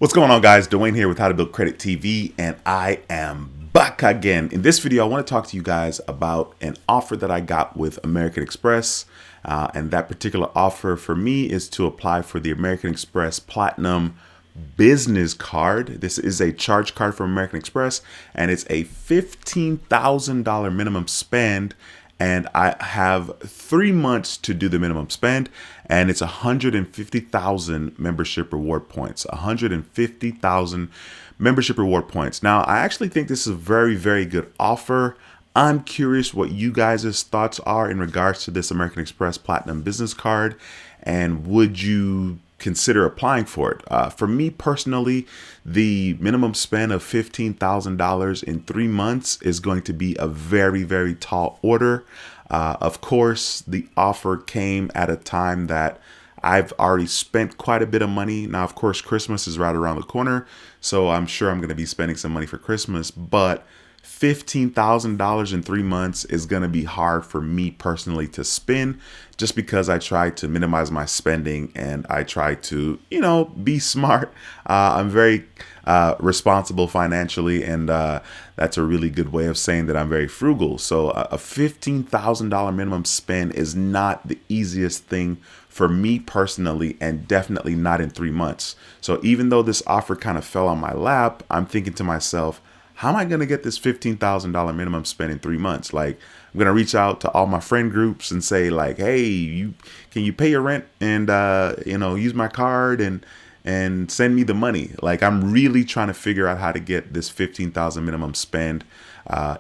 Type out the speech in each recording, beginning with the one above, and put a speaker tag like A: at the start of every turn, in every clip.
A: What's going on, guys? Dwayne here with How to Build Credit TV, and I am back again. In this video, I want to talk to you guys about an offer that I got with American Express. And that particular offer for me is to apply for the American Express Platinum Business Card. This is a charge card from American Express, and it's a $15,000 minimum spend. And I have 3 months to do the minimum spend, and it's 150,000 membership reward points. 150,000 membership reward points. Now, I actually think this is a very, very good offer. I'm curious what you guys' thoughts are in regards to this American Express Platinum Business Card, and would you consider applying for it? For me personally, the minimum spend of $15,000 in 3 months is going to be a very, very tall order. Of course, the offer came at a time that I've already spent quite a bit of money. Now, of course, Christmas is right around the corner, so I'm sure I'm going to be spending some money for Christmas, but $15,000 in 3 months is going to be hard for me personally to spend, just because I try to minimize my spending and I try to, be smart. I'm very responsible financially, and that's a really good way of saying that I'm very frugal. So a $15,000 minimum spend is not the easiest thing for me personally, and definitely not in 3 months. So even though this offer kind of fell on my lap, I'm thinking to myself, how am I going to get this $15,000 minimum spend in 3 months? Like, I'm going to reach out to all my friend groups and say, like, hey, can you pay your rent and, use my card and send me the money? Like, I'm really trying to figure out how to get this $15,000 minimum spend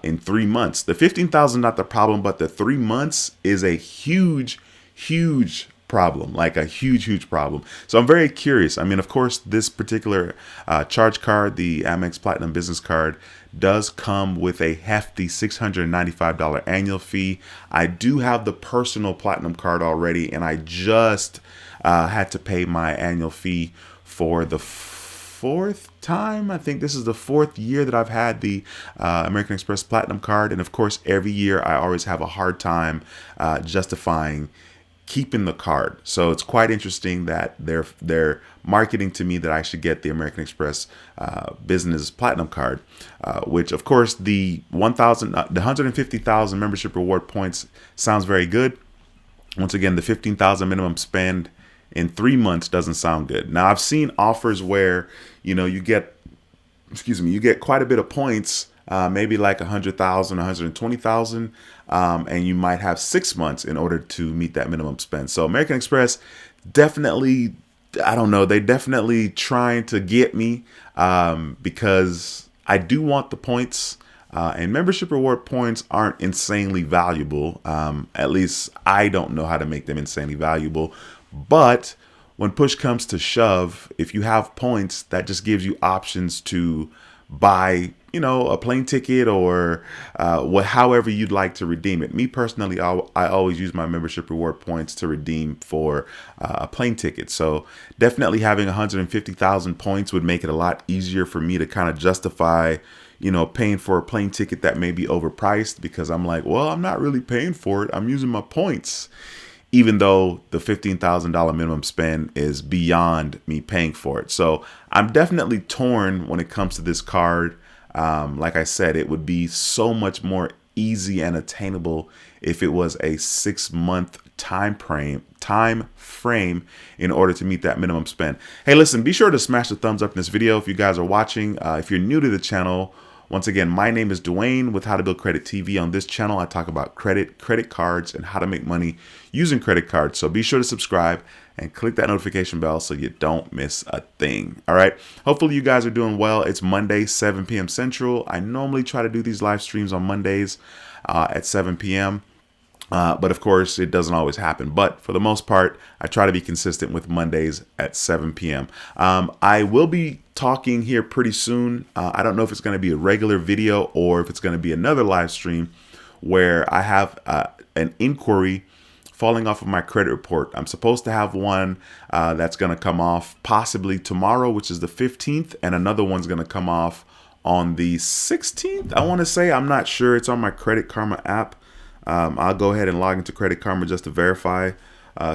A: in 3 months. The $15,000 not the problem, but the 3 months is a huge problem, like a huge problem. So I'm very curious. I mean, of course, this particular charge card, the Amex Platinum Business Card, does come with a hefty $695 annual fee. I do have the personal Platinum card already, and I just had to pay my annual fee for the fourth time. I think this is the 4th year that I've had the American Express Platinum card. And of course, every year I always have a hard time justifying keeping the card. So it's quite interesting that they're marketing to me that I should get the American Express Business Platinum card, which of course the 150,000 membership reward points sounds very good. Once again, the 15,000 minimum spend in 3 months doesn't sound good. Now, I've seen offers where you get quite a bit of points, maybe like 100,000, 120,000, and you might have 6 months in order to meet that minimum spend. So American Express definitely, I don't know, they definitely trying to get me because I do want the points, and membership reward points aren't insanely valuable. At least I don't know how to make them insanely valuable. But when push comes to shove, if you have points, that just gives you options to buy, a plane ticket or however you'd like to redeem it. Me personally, I always use my membership reward points to redeem for a plane ticket. So definitely having 150,000 points would make it a lot easier for me to kind of justify, paying for a plane ticket that may be overpriced, because I'm like, well, I'm not really paying for it. I'm using my points. Even though the $15,000 minimum spend is beyond me paying for it. So I'm definitely torn when it comes to this card. Like I said, it would be so much more easy and attainable if it was a 6-month time frame in order to meet that minimum spend. Hey, listen, be sure to smash the thumbs up in this video if you guys are watching. If you're new to the channel, once again, my name is Dwayne with How to Build Credit TV. On this channel, I talk about credit cards, and how to make money using credit cards. So be sure to subscribe and click that notification bell so you don't miss a thing. All right. Hopefully you guys are doing well. It's Monday, 7 p.m. Central. I normally try to do these live streams on Mondays at 7 p.m. But of course, it doesn't always happen. But for the most part, I try to be consistent with Mondays at 7 p.m. I will be talking here pretty soon. I don't know if it's going to be a regular video or if it's going to be another live stream where I have an inquiry falling off of my credit report. I'm supposed to have one that's going to come off possibly tomorrow, which is the 15th, and another one's going to come off on the 16th. I want to say, I'm not sure. It's on my Credit Karma app. I'll go ahead and log into Credit Karma just to verify.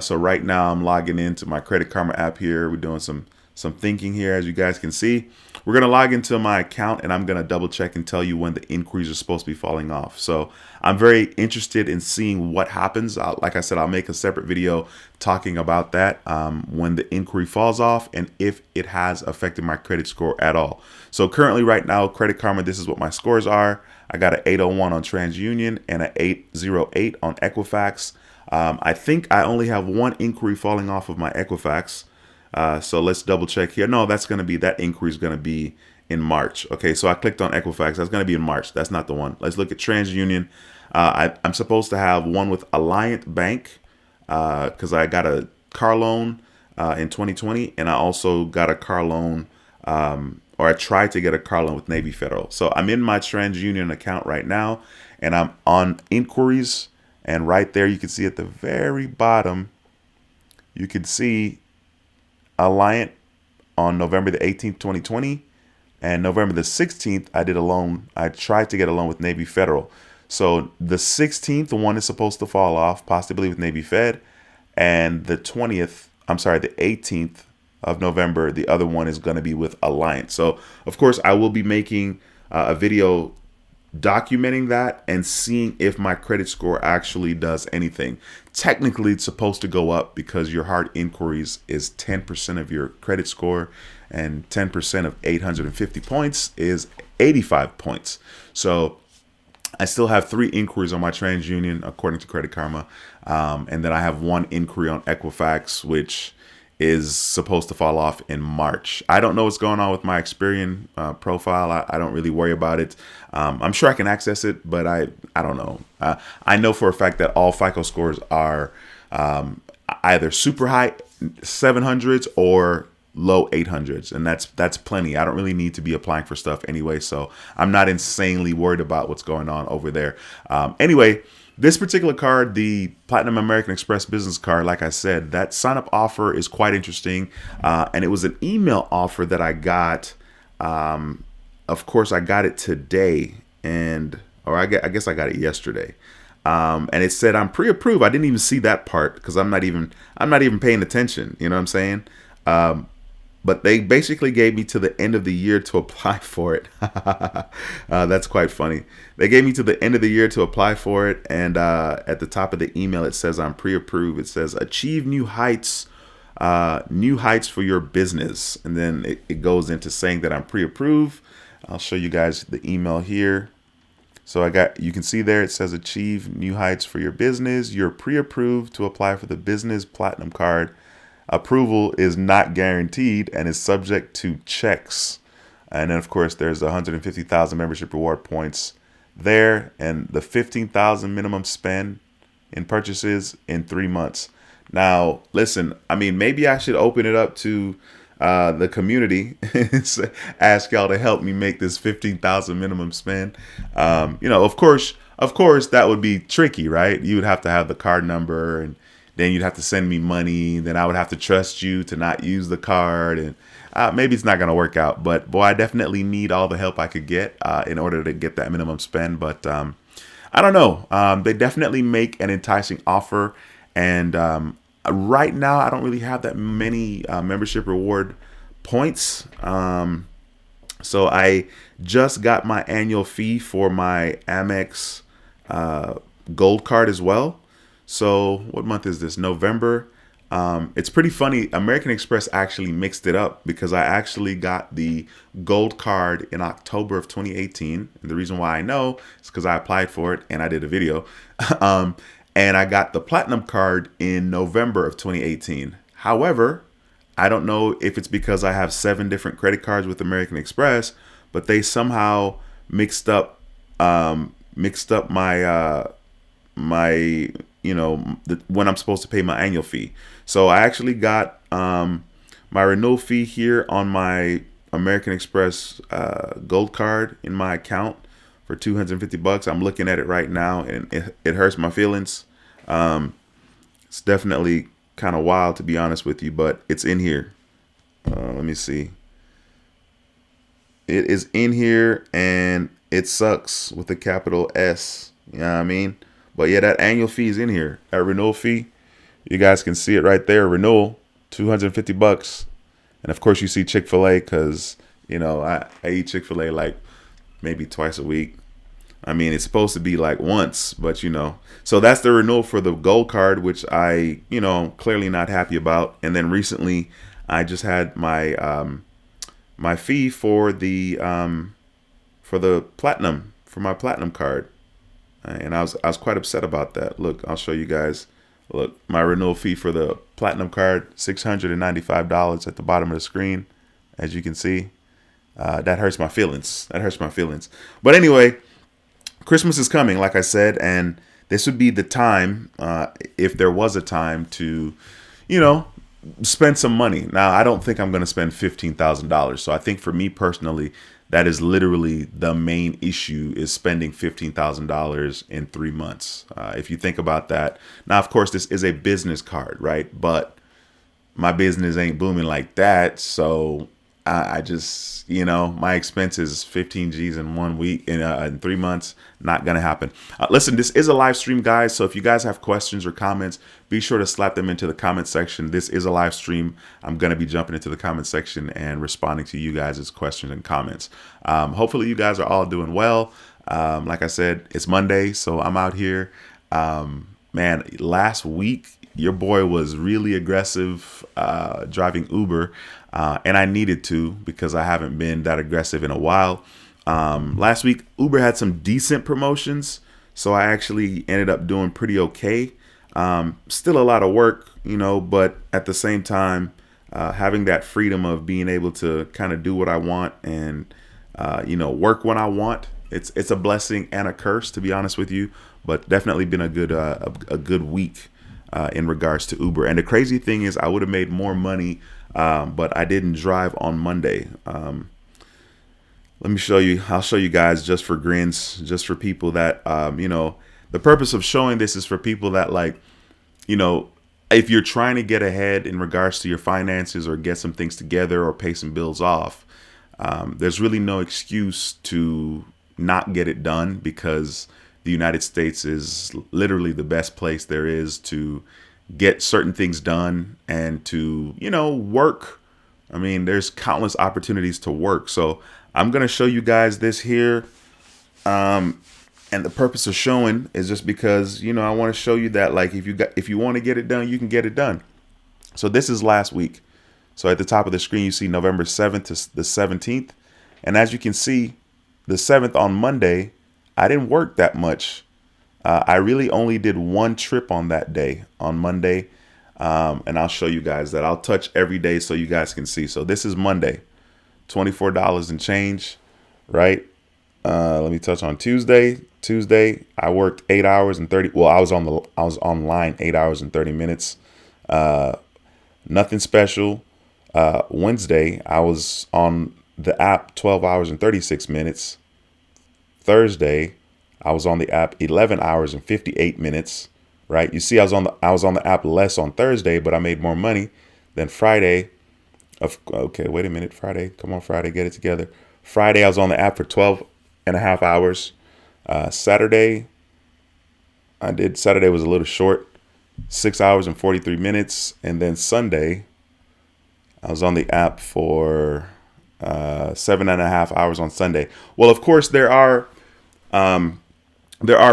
A: So right now I'm logging into my Credit Karma app here. We're doing some some thinking here, as you guys can see. We're going to log into my account, and I'm going to double check and tell you when the inquiries are supposed to be falling off. So I'm very interested in seeing what happens. Like I said, I'll make a separate video talking about that, when the inquiry falls off and if it has affected my credit score at all. So currently right now, Credit Karma, this is what my scores are. I got an 801 on TransUnion and an 808 on Equifax. I think I only have one inquiry falling off of my Equifax. So let's double check here. No, that inquiry is going to be in March. Okay, so I clicked on Equifax. That's going to be in March. That's not the one. Let's look at TransUnion. I'm supposed to have one with Alliant Bank because I got a car loan in 2020, and I also got a car loan, or I tried to get a car loan with Navy Federal. So I'm in my TransUnion account right now, and I'm on inquiries. And right there, you can see at the very bottom, you can see Alliant on November the 18th, 2020, and November the 16th, I did a loan. I tried to get a loan with Navy Federal. So the 16th, the one is supposed to fall off, possibly with Navy Fed, and the 18th of November, the other one is going to be with Alliant. So of course, I will be making a video documenting that and seeing if my credit score actually does anything. Technically, it's supposed to go up because your hard inquiries is 10% of your credit score, and 10% of 850 points is 85 points. So I still have 3 inquiries on my TransUnion according to Credit Karma, and then I have 1 inquiry on Equifax, which is supposed to fall off in March. I don't know what's going on with my Experian profile. I don't really worry about it. I'm sure I can access it, but I don't know. I know for a fact that all FICO scores are either super high 700s or low 800s, and that's plenty. I don't really need to be applying for stuff anyway, so I'm not insanely worried about what's going on over there. Anyway, this particular card, the Platinum American Express Business Card, like I said, that sign-up offer is quite interesting. And it was an email offer that I got. Of course, I got it today, I guess I got it yesterday. And it said I'm pre-approved. I didn't even see that part because I'm not even paying attention. You know what I'm saying? But they basically gave me to the end of the year to apply for it. That's quite funny. They gave me to the end of the year to apply for it. And at the top of the email, it says I'm pre-approved. It says achieve new heights for your business. And then it goes into saying that I'm pre-approved. I'll show you guys the email here. So you can see there, it says achieve new heights for your business. You're pre-approved to apply for the Business Platinum Card. Approval is not guaranteed and is subject to checks. And then, of course, there's 150,000 membership reward points there, and the 15,000 minimum spend in purchases in 3 months. Now, listen, I mean, maybe I should open it up to the community and ask y'all to help me make this 15,000 minimum spend. Of course, that would be tricky, right? You would have to have the card number, and then you'd have to send me money. Then I would have to trust you to not use the card. And maybe it's not going to work out. But, boy, I definitely need all the help I could get in order to get that minimum spend. But I don't know. They definitely make an enticing offer. And right now, I don't really have that many membership reward points. So I just got my annual fee for my Amex Gold card as well. So what month is this? November. It's pretty funny. American Express actually mixed it up because I actually got the gold card in October of 2018. And the reason why I know is because I applied for it and I did a video. And I got the platinum card in November of 2018. However, I don't know if it's because I have 7 different credit cards with American Express, but they somehow mixed up my when I'm supposed to pay my annual fee. So I actually got my renewal fee here on my American Express gold card in my account for $250. I'm looking at it right now, and it hurts my feelings. It's definitely kind of wild, to be honest with you, but it's in here. Let me see. It is in here, and it sucks with a capital S. You know what I mean? But yeah, that annual fee is in here. That renewal fee, you guys can see it right there. Renewal, $250. And of course, you see Chick-fil-A because, I eat Chick-fil-A like maybe twice a week. I mean, it's supposed to be like once, but so that's the renewal for the gold card, which I, clearly not happy about. And then recently I just had my fee for the platinum, for my platinum card. And I was quite upset about that. Look, I'll show you guys. Look, my renewal fee for the platinum card, $695 at the bottom of the screen, as you can see. That hurts my feelings. But anyway, Christmas is coming, like I said, and this would be the time, if there was a time to, spend some money. Now, I don't think I'm going to spend $15,000. So I think for me personally, that is literally the main issue, is spending $15,000 in 3 months. If you think about that. Now, of course, this is a business card, right? But my business ain't booming like that. So I just, my expenses, 15 G's in 1 week, in 3 months, not going to happen. Listen, this is a live stream, guys. So if you guys have questions or comments, be sure to slap them into the comment section. This is a live stream. I'm going to be jumping into the comment section and responding to you guys' questions and comments. Hopefully you guys are all doing well. Like I said, it's Monday, so I'm out here. Man, last week, your boy was really aggressive driving Uber, and I needed to, because I haven't been that aggressive in a while. Last week, Uber had some decent promotions, so I actually ended up doing pretty okay. Still a lot of work, but at the same time, having that freedom of being able to kind of do what I want and, work when I want, it's a blessing and a curse, to be honest with you, but definitely been a good week. In regards to Uber. And the crazy thing is, I would have made more money, but I didn't drive on Monday. Let me show you. I'll show you guys, just for grins, just for people that, the purpose of showing this is for people that, like, if you're trying to get ahead in regards to your finances or get some things together or pay some bills off, there's really no excuse to not get it done, because the United States is literally the best place there is to get certain things done and to, work. I mean, there's countless opportunities to work. So I'm going to show you guys this here. And the purpose of showing is just because, I want to show you that, like, if you want to get it done, you can get it done. So this is last week. So at the top of the screen, you see November 7th to the 17th. And as you can see, the 7th on Monday, I didn't work that much. I really only did one trip on that day, on Monday. And I'll show you guys that. I'll touch every day so you guys can see. So this is Monday, $24 and change, right? Let me touch on Tuesday. Tuesday, I worked 8 hours and 30. Well, I was online 8 hours and 30 minutes. Nothing special. Wednesday, I was on the app 12 hours and 36 minutes. Thursday, I was on the app 11 hours and 58 minutes, right? You see, I was on the app less on Thursday, but I made more money. Then Friday, okay, wait a minute, Friday, come on, Friday, get it together. Friday, I was on the app for 12 and a half hours. Saturday was a little short, 6 hours and 43 minutes. And then Sunday, I was on the app for 7.5 hours on Sunday. Well, of course, there are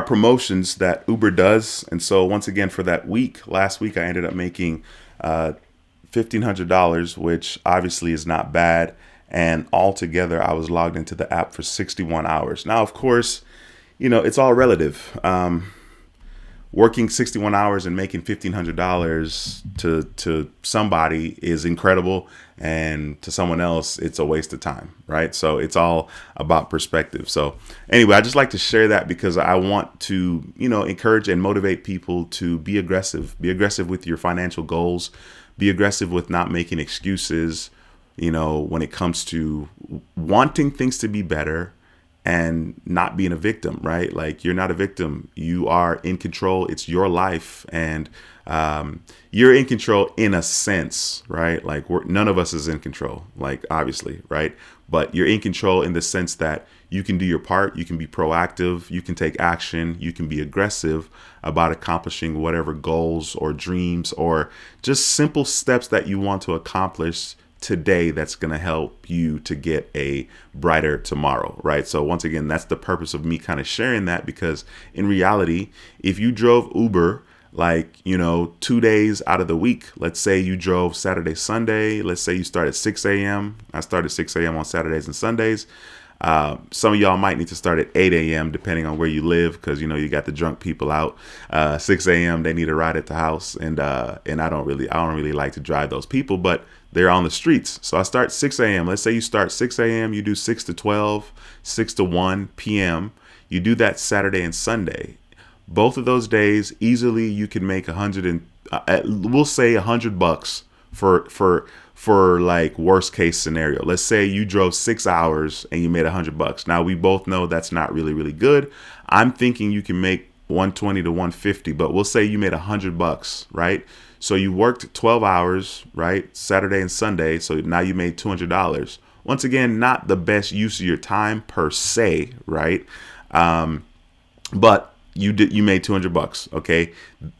A: promotions that Uber does. And so once again, for that week, last week, I ended up making $1,500, which obviously is not bad. And altogether, I was logged into the app for 61 hours. Now, of course, it's all relative. Working 61 hours and making $1,500 to somebody is incredible. And to someone else, it's a waste of time, right? So it's all about perspective. So anyway, I just like to share that because I want to, encourage and motivate people to be aggressive with your financial goals, be aggressive with not making excuses, when it comes to wanting things to be better and not being a victim, right? Like, you're not a victim. You are in control. It's your life. And you're in control in a sense, right? Like, none of us is in control, like, obviously, right? But you're in control in the sense that you can do your part. You can be proactive. You can take action. You can be aggressive about accomplishing whatever goals or dreams or just simple steps that you want to accomplish today that's going to help you to get a brighter tomorrow, right? So once again, that's the purpose of me kind of sharing that, because in reality, if you drove Uber like, 2 days out of the week, let's say you drove Saturday, Sunday, let's say you start at 6 a.m. I started 6 a.m. on Saturdays and Sundays. Some of y'all might need to start at 8 a.m. depending on where you live, because you got the drunk people out. 6 a.m. they need a ride at the house, and I don't really like to drive those people, but they're on the streets. So I start 6 a.m. Let's say you start 6 a.m. You do 6 to 12, 6 to 1 p.m. You do that Saturday and Sunday. Both of those days, easily you can make we'll say $100 for like worst case scenario. Let's say you drove 6 hours and you made $100. Now we both know that's not really good. I'm thinking you can make 120 to 150, but we'll say you made $100, right? So you worked 12 hours, right? Saturday and Sunday. So now you made $200. Once again, not the best use of your time per se, right? But you made $200. Okay.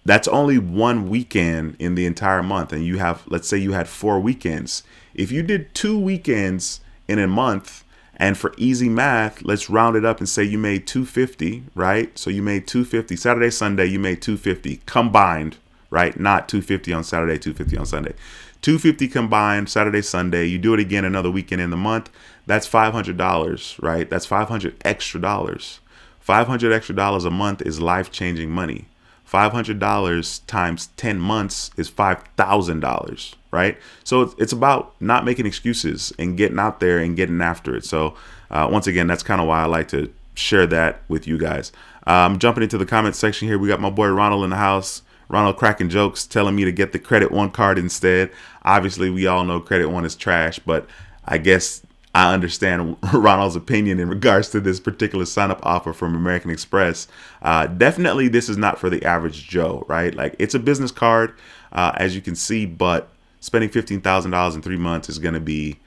A: That's only one weekend in the entire month. And let's say you had 4 weekends. If you did 2 weekends in a month, and for easy math, let's round it up and say you made $250, right? So you made $250 Saturday, Sunday, you made $250 combined, right? Not $250 on Saturday, $250 on Sunday. $250 combined Saturday, Sunday. You do it again another weekend in the month. That's $500, right? That's $500 extra dollars. $500 extra dollars a month is life-changing money. $500 times 10 months is $5,000, right? So it's about not making excuses and getting out there and getting after it. So once again, that's kind of why I like to share that with you guys. Jumping into the comment section here, we got my boy Ronald in the house. Ronald cracking jokes, telling me to get the Credit One card instead. Obviously, we all know Credit One is trash, but I guess I understand Ronald's opinion in regards to this particular sign-up offer from American Express. Definitely, this is not for the average Joe, right? Like, it's a business card, as you can see, but spending $15,000 in 3 months is going to be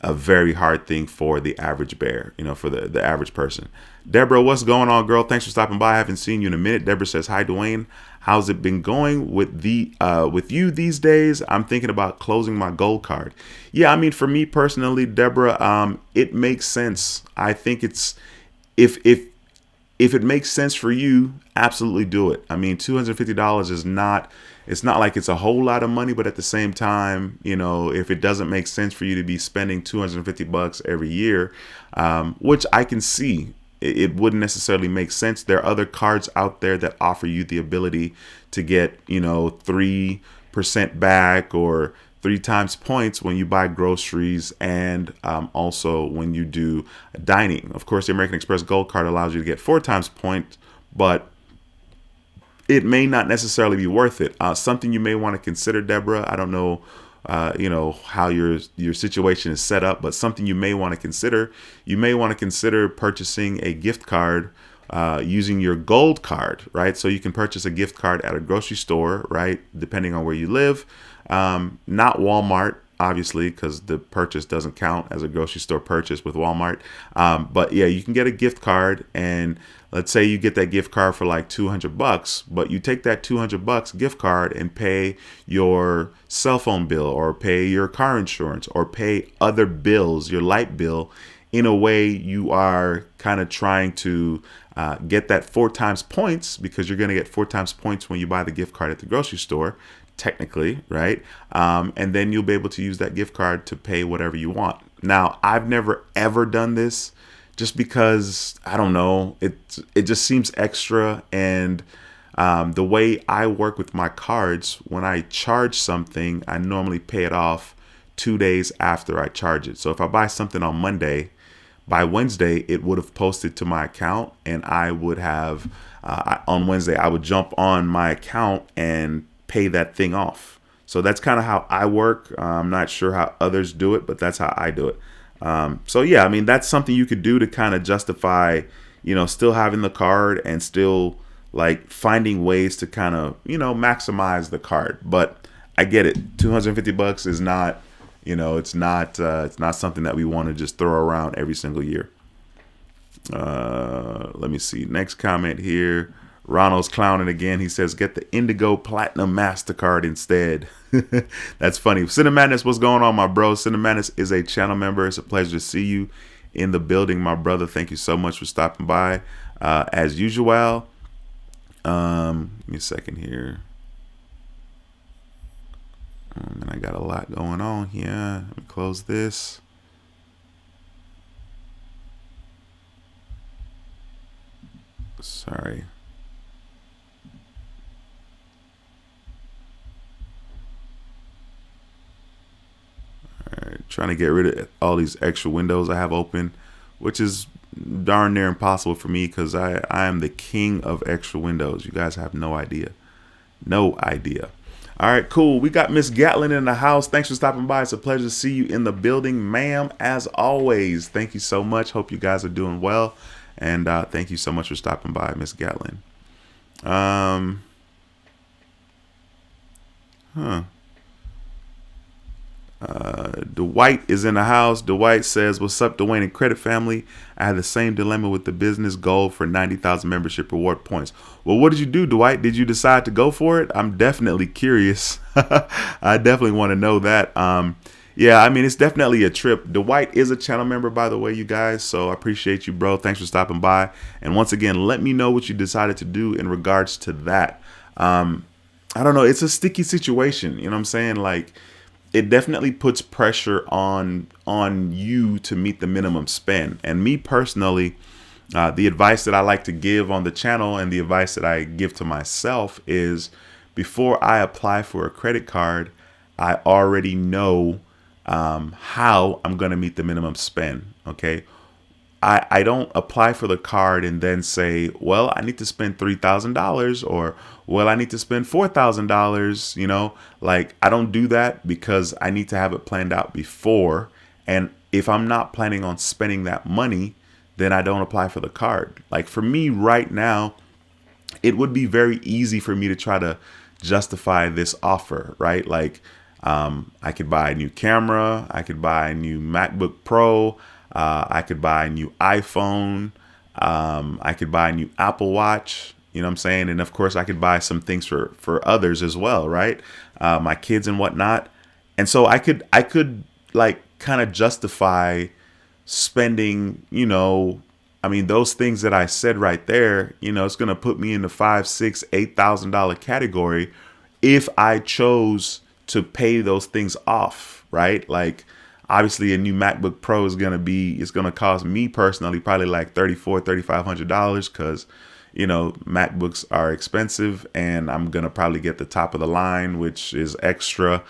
A: a very hard thing for the average bear, for the average person. Deborah, what's going on, girl? Thanks for stopping by. I haven't seen you in a minute. Deborah says, hi, Dwayne. How's it been going with you these days? I'm thinking about closing my gold card. Yeah, I mean, for me personally, Deborah, it makes sense. I think if it makes sense for you, absolutely do it. I mean, $250 is not. It's not like it's a whole lot of money, but at the same time, if it doesn't make sense for you to be spending $250 every year, which I can see, it wouldn't necessarily make sense. There are other cards out there that offer you the ability to get, 3% back or 3 times points when you buy groceries, and also when you do dining. Of course, the American Express Gold Card allows you to get 4 times points, but it may not necessarily be worth it. Something you may want to consider, Deborah. I don't know, how your situation is set up, but something you may want to consider. You may want to consider purchasing a gift card using your gold card, right? So you can purchase a gift card at a grocery store, right? Depending on where you live. Not Walmart, obviously, because the purchase doesn't count as a grocery store purchase with Walmart. But yeah, you can get a gift card, and let's say you get that gift card for like $200, but you take that $200 gift card and pay your cell phone bill, or pay your car insurance, or pay other bills, your light bill. In a way, you are kind of trying to get that 4 times points, because you're going to get 4 times points when you buy the gift card at the grocery store, technically, right? And then you'll be able to use that gift card to pay whatever you want. Now, I've never ever done this, just because, I don't know, it just seems extra. And the way I work with my cards, when I charge something, I normally pay it off 2 days after I charge it. So if I buy something on Monday, by Wednesday, it would have posted to my account, and I would have, on Wednesday, I would jump on my account and pay that thing off. So that's kind of how I work. I'm not sure how others do it, but that's how I do it. So yeah, I mean, that's something you could do to kind of justify, still having the card and still like finding ways to kind of, maximize the card. But I get it. $250 is not, it's not something that we want to just throw around every single year. Let me see. Next comment here. Ronald's clowning again. He says, get the Indigo Platinum MasterCard instead. That's funny. Cinemadness, what's going on, my bro? Cinemadness is a channel member. It's a pleasure to see you in the building, my brother. Thank you so much for stopping by. As usual. Give me a second here. And I got a lot going on here. Let me close this. Sorry. All right, trying to get rid of all these extra windows I have open, which is darn near impossible for me because I am the king of extra windows. You guys have no idea. No idea. All right, cool. We got Miss Gatlin in the house. Thanks for stopping by. It's a pleasure to see you in the building, ma'am, as always. Thank you so much. Hope you guys are doing well. And thank you so much for stopping by, Miss Gatlin. Dwight is in the house. Dwight says, what's up, Dwayne and Credit Family? I had the same dilemma with the business goal for 90,000 membership reward points. Well, what did you do, Dwight? Did you decide to go for it? I'm definitely curious. I definitely want to know that. Yeah, I mean, it's definitely a trip. Dwight is a channel member, by the way, you guys. So I appreciate you, bro. Thanks for stopping by. And once again, let me know what you decided to do in regards to that. I don't know. It's a sticky situation. You know what I'm saying? Like, it definitely puts pressure on you to meet the minimum spend. And me personally, the advice that I like to give on the channel and the advice that I give to myself is before I apply for a credit card, I already know how I'm going to meet the minimum spend. Okay. I don't apply for the card and then say, well, I need to spend $3,000 or, well, I need to spend $4,000. You know, like I don't do that because I need to have it planned out before. And if I'm not planning on spending that money, then I don't apply for the card. Like for me right now, it would be very easy for me to try to justify this offer, right? Like I could buy a new camera. I could buy a new MacBook Pro. I could buy a new iPhone. I could buy a new Apple Watch. You know what I'm saying? And of course, I could buy some things for others as well, right? My kids and whatnot. And so I could like kind of justify spending, you know, I mean, those things that I said right there, you know, it's going to put me in the $5,000, $6,000, $8,000 category if I chose to pay those things off, right? Like, obviously, a new MacBook Pro is going to cost me personally probably like $3,400, $3,500 because, you know, MacBooks are expensive and I'm going to probably get the top of the line, which is extra.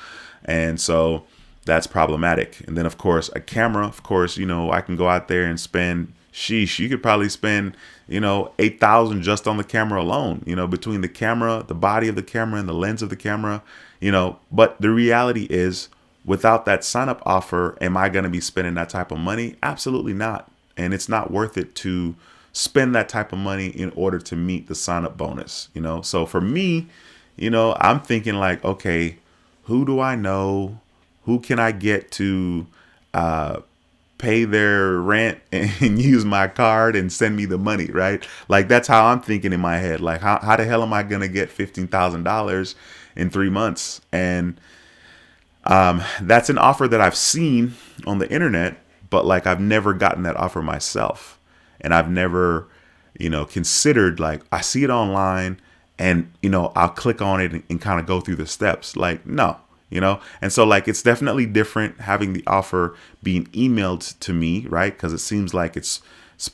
A: And so that's problematic. And then, of course, a camera, of course, you know, I can go out there and spend, sheesh, you could probably spend, you know, $8,000 just on the camera alone, you know, between the camera, the body of the camera and the lens of the camera, you know. But the reality is, without that sign up offer, am I going to be spending that type of money? Absolutely not. And it's not worth it to spend that type of money in order to meet the sign up bonus, you know? So for me, you know, I'm thinking like, okay, who do I know? Who can I get to pay their rent and use my card and send me the money, right? Like that's how I'm thinking in my head. Like how the hell am I going to get $15,000 in 3 months? And that's an offer that I've seen on the internet, but like I've never gotten that offer myself. And I've never, you know, considered like I see it online and, you know, I'll click on it and kind of go through the steps. Like, no, you know, and so like it's definitely different having the offer being emailed to me, right? Because it seems like it's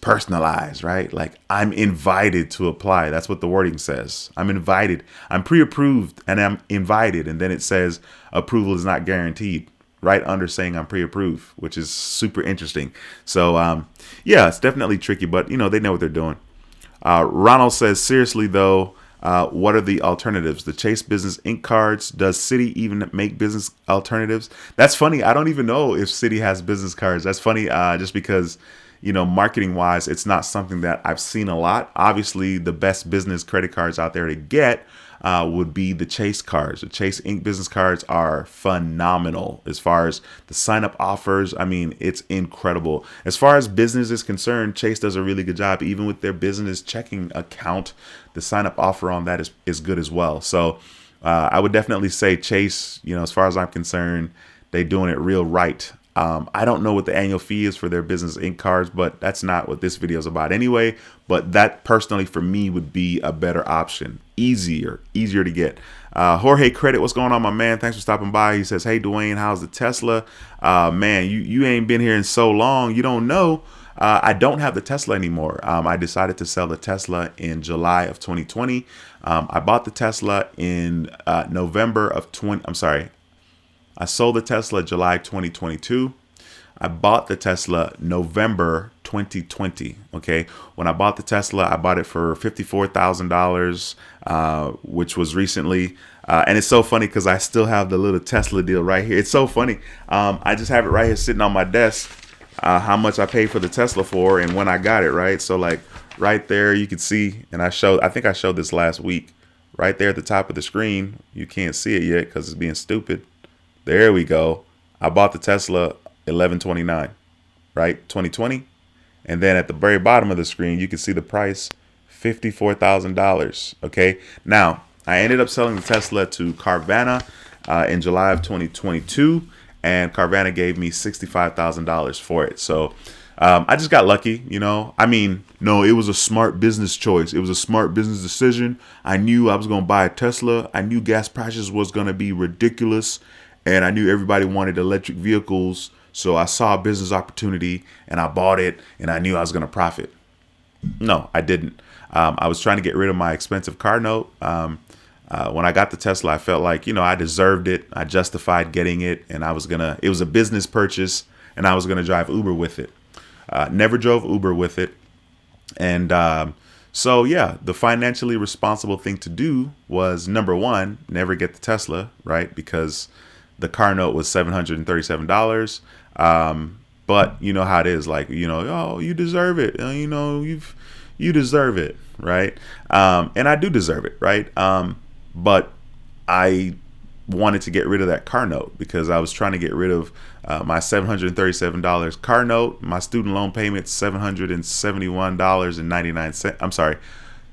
A: personalized, right? Like I'm invited to apply. That's what the wording says. I'm invited. I'm pre-approved and I'm invited. And then it says approval is not guaranteed, right under saying I'm pre-approved, which is super interesting. So yeah, it's definitely tricky, but you know, they know what they're doing. Ronald says, seriously though, what are the alternatives? The Chase Business Inc. cards. Does Citi even make business alternatives? That's funny. I don't even know if Citi has business cards. That's funny just because, marketing wise, it's not something that I've seen a lot. Obviously, the best business credit cards out there to get would be the Chase cards. The Chase Inc. business cards are phenomenal as far as the sign up offers. I mean, it's incredible. As far as business is concerned, Chase does a really good job. Even with their business checking account, the sign up offer on that is good as well. So I would definitely say Chase, as far as I'm concerned, they doing it real right. I don't know what the annual fee is for their business Inc. cards, but that's not what this video is about anyway. But that personally for me would be a better option. Easier to get. Jorge Credit, what's going on, my man? Thanks for stopping by. He says, hey, Dwayne, how's the Tesla? Man, you ain't been here in so long. You don't know. I don't have the Tesla anymore. I decided to sell the Tesla in July of 2020. I bought the Tesla in November of 20. I'm sorry. I sold the Tesla July 2022. I bought the Tesla November 2020. Okay. When I bought the Tesla, I bought it for $54,000, which was recently. And it's so funny because I still have the little Tesla deal right here. It's so funny. I just have it right here sitting on my desk, how much I paid for the Tesla for and when I got it. Right. So like right there, you can see, and I think I showed this last week right there at the top of the screen. You can't see it yet because it's being stupid. There we go. I bought the Tesla 11/29, right? 2020. And then at the very bottom of the screen, you can see the price, $54,000. Okay. Now, I ended up selling the Tesla to Carvana in July of 2022. And Carvana gave me $65,000 for it. So I just got lucky, I mean, no, it was a smart business choice. It was a smart business decision. I knew I was going to buy a Tesla. I knew gas prices was going to be ridiculous. And I knew everybody wanted electric vehicles. So I saw a business opportunity and I bought it and I knew I was going to profit. No, I didn't. I was trying to get rid of my expensive car note. When I got the Tesla, I felt like, I deserved it. I justified getting it and it was a business purchase and I was going to drive Uber with it. Never drove Uber with it. And so, yeah, the financially responsible thing to do was, number one, never get the Tesla, right? Because the car note was $737. But you know how it is, like, oh, you deserve it. You deserve it, right? And I do deserve it, right? But I wanted to get rid of that car note because I was trying to get rid of my $737 car note. My student loan payment, $771.99. I'm sorry,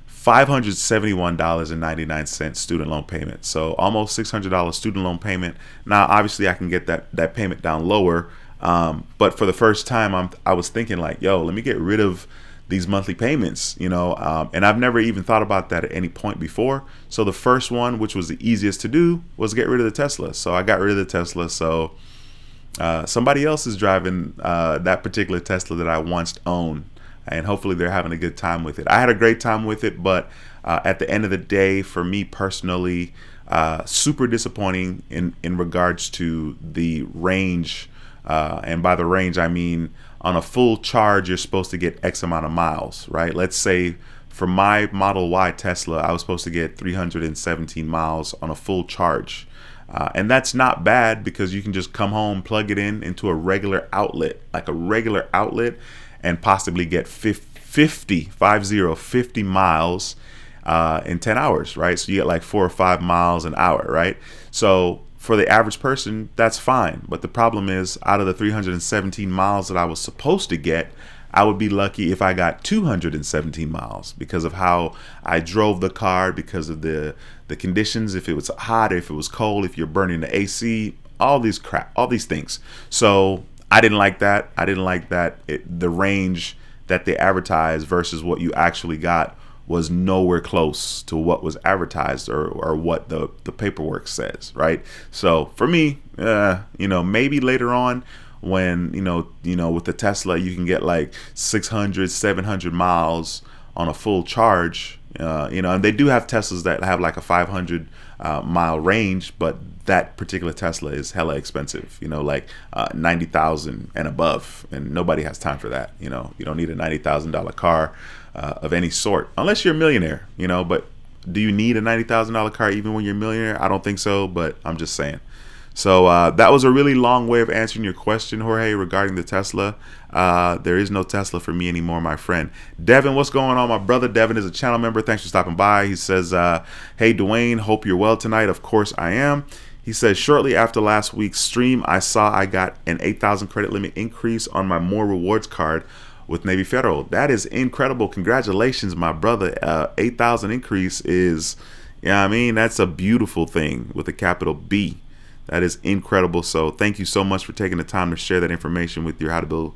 A: $571.99 student loan payment. So almost $600 student loan payment. Now, obviously, I can get that payment down lower. But for the first time, I was thinking like, yo, let me get rid of these monthly payments, and I've never even thought about that at any point before. So the first one, which was the easiest to do, was get rid of the Tesla. So I got rid of the Tesla. So somebody else is driving that particular Tesla that I once owned, and hopefully they're having a good time with it. I had a great time with it, but at the end of the day, for me personally, super disappointing in regards to the range. And by the range, I mean, on a full charge, you're supposed to get X amount of miles, right? Let's say for my Model Y Tesla, I was supposed to get 317 miles on a full charge. And that's not bad because you can just come home, plug it into a regular outlet, and possibly get 50 miles in 10 hours, right? So you get like 4 or 5 miles an hour, right? So for the average person, that's fine. But the problem is, out of the 317 miles that I was supposed to get, I would be lucky if I got 217 miles because of how I drove the car, because of the conditions, if it was hot, if it was cold, if you're burning the AC, all these things. So I didn't like that. The range that they advertised versus what you actually got was nowhere close to what was advertised or what the paperwork says, right? So for me, maybe later on when, with the Tesla, you can get like 600, 700 miles on a full charge, and they do have Teslas that have like a 500 mile range, but that particular Tesla is hella expensive, like 90,000 and above, and nobody has time for that. You don't need a $90,000 car of any sort, unless you're a millionaire, but do you need a $90,000 car even when you're a millionaire? I don't think so, but I'm just saying. So that was a really long way of answering your question, Jorge, regarding the Tesla. There is no Tesla for me anymore, my friend. Devin, what's going on? My brother Devin is a channel member. Thanks for stopping by. He says, hey, Dwayne, hope you're well tonight. Of course I am. He says, shortly after last week's stream, I saw I got an 8,000 credit limit increase on my More Rewards card with Navy Federal. That is incredible. Congratulations, my brother. 8,000 increase is, I mean, that's a beautiful thing with a capital B. That is incredible. So thank you so much for taking the time to share that information with your How to Build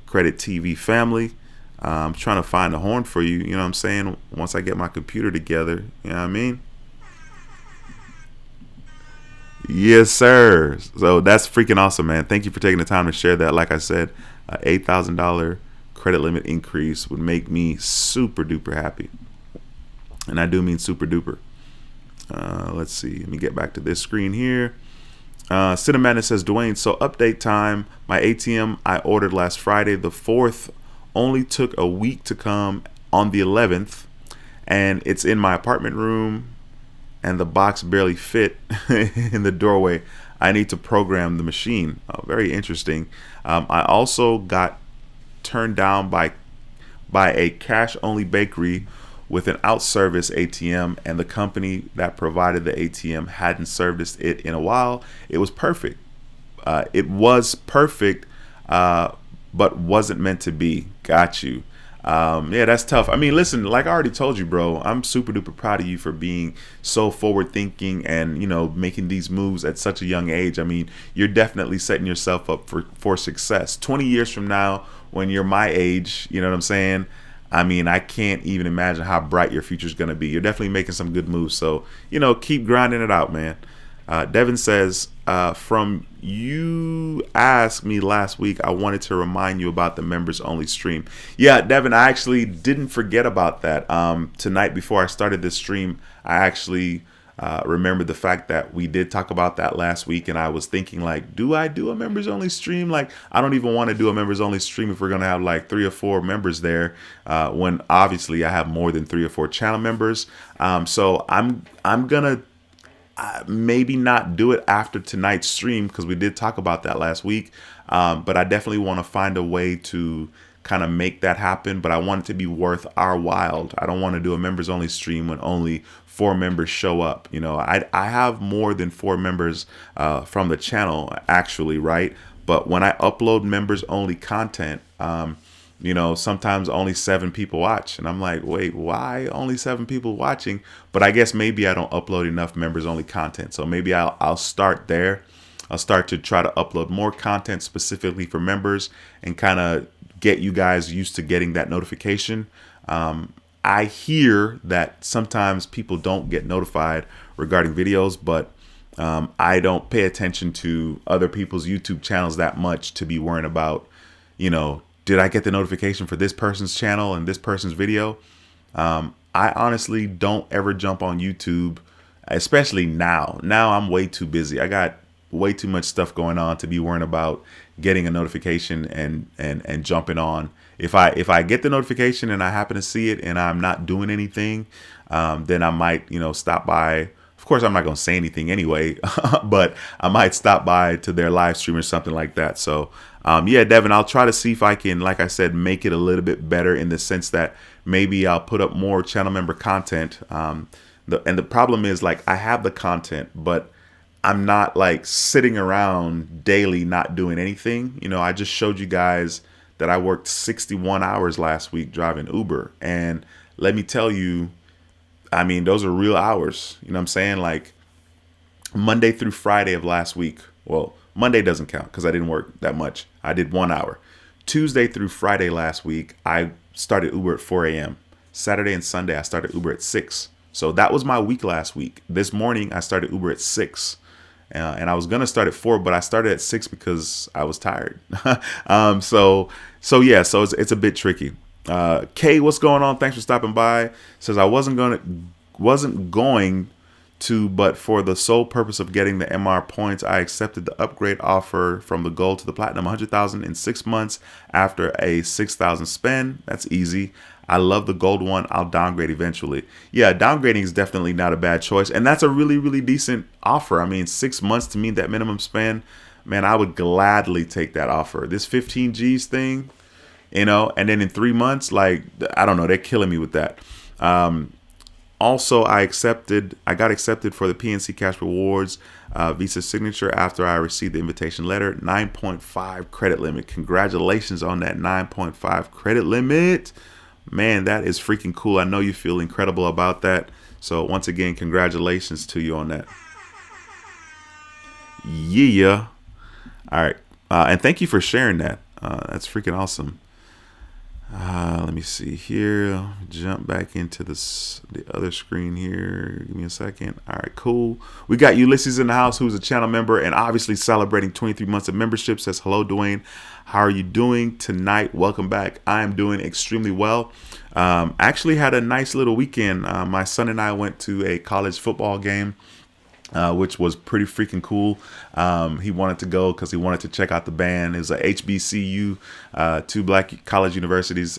A: Credit TV family. I'm trying to find a horn for you. You know what I'm saying? Once I get my computer together, you know what I mean? Yes, sir. So that's freaking awesome, man. Thank you for taking the time to share that. Like I said, $8,000 credit limit increase would make me super duper happy. And I do mean super duper. Let's see. Let me get back to this screen here. Cinnamon says, Dwayne, so update time. My ATM I ordered last Friday, the 4th, only took a week to come on the 11th. And it's in my apartment room. And the box barely fit in the doorway. I need to program the machine. Very interesting. I also got turned down by a cash-only bakery with an out-service ATM, and the company that provided the ATM hadn't serviced it in a while. It was perfect. But wasn't meant to be. Got you. Yeah, that's tough. I mean, listen, like I already told you, bro, I'm super duper proud of you for being so forward thinking and, you know, making these moves at such a young age. I mean, you're definitely setting yourself up for success. 20 years from now, when you're my age, you know what I'm saying? I mean, I can't even imagine how bright your future is going to be. You're definitely making some good moves. So, you know, keep grinding it out, man. Devin says, from you asked me last week, I wanted to remind you about the members only stream. Yeah, Devin, I actually didn't forget about that. Tonight, before I started this stream, I actually remembered the fact that we did talk about that last week. And I was thinking, like, do I do a members only stream? Like, I don't even want to do a members only stream if we're going to have like 3 or 4 members there, when obviously I have more than 3 or 4 channel members. So I'm going to maybe not do it after tonight's stream, because we did talk about that last week. But I definitely want to find a way to kind of make that happen. But I want it to be worth our while. I don't want to do a members only stream when only 4 members show up. You know, I have more than 4 members from the channel, actually, right? But when I upload members only content, you know, sometimes only 7 people watch. And I'm like, wait, why only 7 people watching? But I guess maybe I don't upload enough members only content. So maybe I'll start there. I'll start to try to upload more content specifically for members and kind of get you guys used to getting that notification. I hear that sometimes people don't get notified regarding videos, but I don't pay attention to other people's YouTube channels that much to be worrying about, you know, did I get the notification for this person's channel and this person's video? I honestly don't ever jump on YouTube, especially now. Now I'm way too busy. I got way too much stuff going on to be worrying about getting a notification and jumping on. If I get the notification and I happen to see it and I'm not doing anything, then I might, you know, stop by. Of course, I'm not going to say anything anyway, but I might stop by to their live stream or something like that. So, yeah, Devin, I'll try to see if I can, like I said, make it a little bit better in the sense that maybe I'll put up more channel member content. And the problem is, like, I have the content, but I'm not like sitting around daily not doing anything. You know, I just showed you guys that I worked 61 hours last week driving Uber. And let me tell you, I mean, those are real hours. You know what I'm saying? Like Monday through Friday of last week. Well, Monday doesn't count because I didn't work that much. I did 1 hour. Tuesday through Friday last week, I started Uber at 4 a.m. Saturday and Sunday, I started Uber at 6. So that was my week last week. This morning, I started Uber at 6. And I was going to start at 4, but I started at 6 because I was tired. So yeah, so it's a bit tricky. Kay, what's going on? Thanks for stopping by. Says I wasn't going to, but for the sole purpose of getting the MR points, I accepted the upgrade offer from the gold to the platinum, 100,000 in 6 months after a 6,000 spend. That's easy. I love the gold one. I'll downgrade eventually. Yeah, downgrading is definitely not a bad choice. And that's a really, really decent offer. I mean, 6 months to meet that minimum spend, man, I would gladly take that offer. This 15 G's thing, and then in 3 months, like, I don't know, they're killing me with that. Also, I got accepted for the PNC Cash Rewards Visa Signature after I received the invitation letter. 9.5 credit limit. Congratulations on that 9.5 credit limit. Man, that is freaking cool. I know you feel incredible about that. So once again, congratulations to you on that. Yeah. All right. And thank you for sharing that. That's freaking awesome. Let me see here. Jump back into the other screen here. Give me a second. All right, cool. We got Ulysses in the house, who's a channel member and obviously celebrating 23 months of membership. Says, hello, Dwayne. How are you doing tonight? Welcome back. I am doing extremely well. Actually had a nice little weekend. My son and I went to a college football game, which was pretty freaking cool. He wanted to go because he wanted to check out the band. It was a HBCU, two black college universities.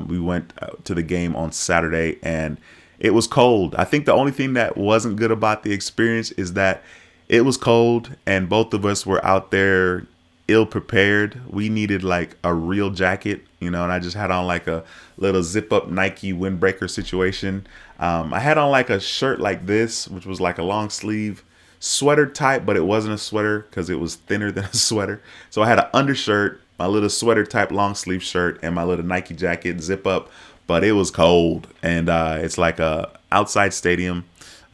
A: We went to the game on Saturday, and it was cold. I think the only thing that wasn't good about the experience is that it was cold, and both of us were out there ill prepared. We needed like a real jacket, and I just had on like a little zip up Nike windbreaker situation. I had on like a shirt like this, which was like a long sleeve sweater type, but it wasn't a sweater because it was thinner than a sweater. So I had an undershirt, my little sweater type long sleeve shirt, and my little Nike jacket zip up, but it was cold. And it's like a outside stadium.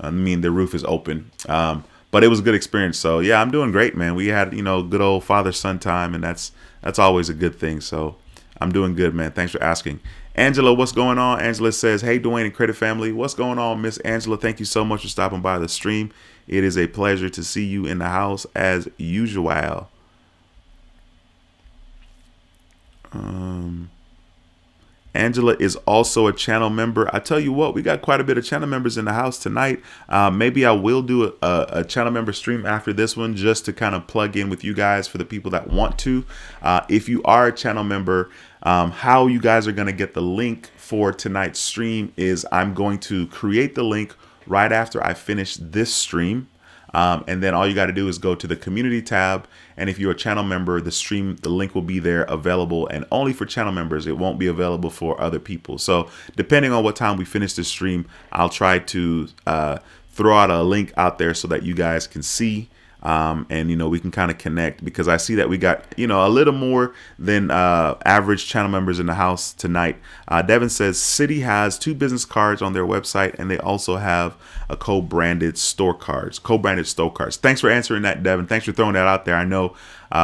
A: I mean, the roof is open. But it was a good experience. So yeah, I'm doing great, man. We had, good old father-son time, and that's always a good thing. So I'm doing good, man. Thanks for asking. Angela, what's going on? Angela says, hey, Dwayne and Credit Family. What's going on, Miss Angela? Thank you so much for stopping by the stream. It is a pleasure to see you in the house as usual. Angela is also a channel member. I tell you what, we got quite a bit of channel members in the house tonight. Maybe I will do a channel member stream after this one just to kind of plug in with you guys for the people that want to. If you are a channel member, how you guys are going to get the link for tonight's stream is I'm going to create the link right after I finish this stream. And then all you got to do is go to the community tab. And if you're a channel member, the link will be there available and only for channel members. It won't be available for other people. So depending on what time we finish the stream, I'll try to throw out a link out there so that you guys can see. And we can kind of connect, because I see that we got a little more than average channel members in the house tonight. Devin says Citi has 2 business cards on their website, and they also have a co-branded store cards. Thanks for answering that, Devin. Thanks for throwing that out there. I know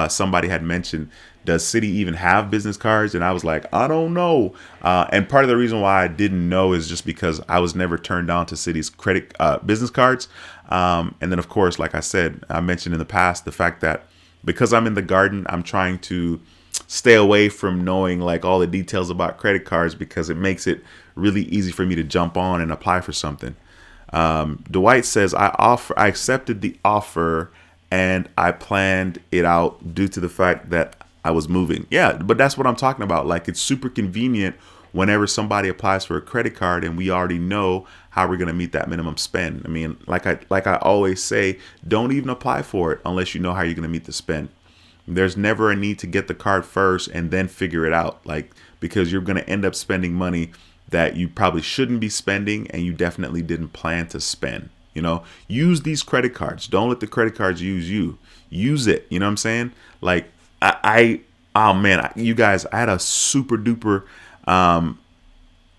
A: somebody had mentioned, does Citi even have business cards? And I was like, I don't know. And part of the reason why I didn't know is just because I was never turned on to Citi's credit business cards. And then, of course, like I said, I mentioned in the past, the fact that because I'm in the garden, I'm trying to stay away from knowing like all the details about credit cards, because it makes it really easy for me to jump on and apply for something. Dwight says, I accepted the offer and I planned it out due to the fact that I was moving. Yeah, but that's what I'm talking about. Like, it's super convenient whenever somebody applies for a credit card and we already know how we're going to meet that minimum spend. I mean, like I always say, don't even apply for it unless you know how you're going to meet the spend. There's never a need to get the card first and then figure it out, like, because you're going to end up spending money that you probably shouldn't be spending and you definitely didn't plan to spend. Use these credit cards. Don't let the credit cards use you. Use it. You know what I'm saying? Like, oh man, you guys, I had a super duper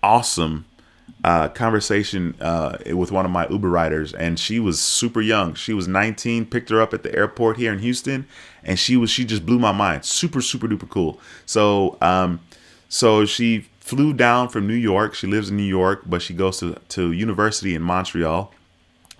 A: awesome conversation with one of my Uber riders, and she was super young. She was 19, picked her up at the airport here in Houston, and she just blew my mind. Super, super duper cool. So she flew down from New York. She lives in New York, but she goes to university in Montreal.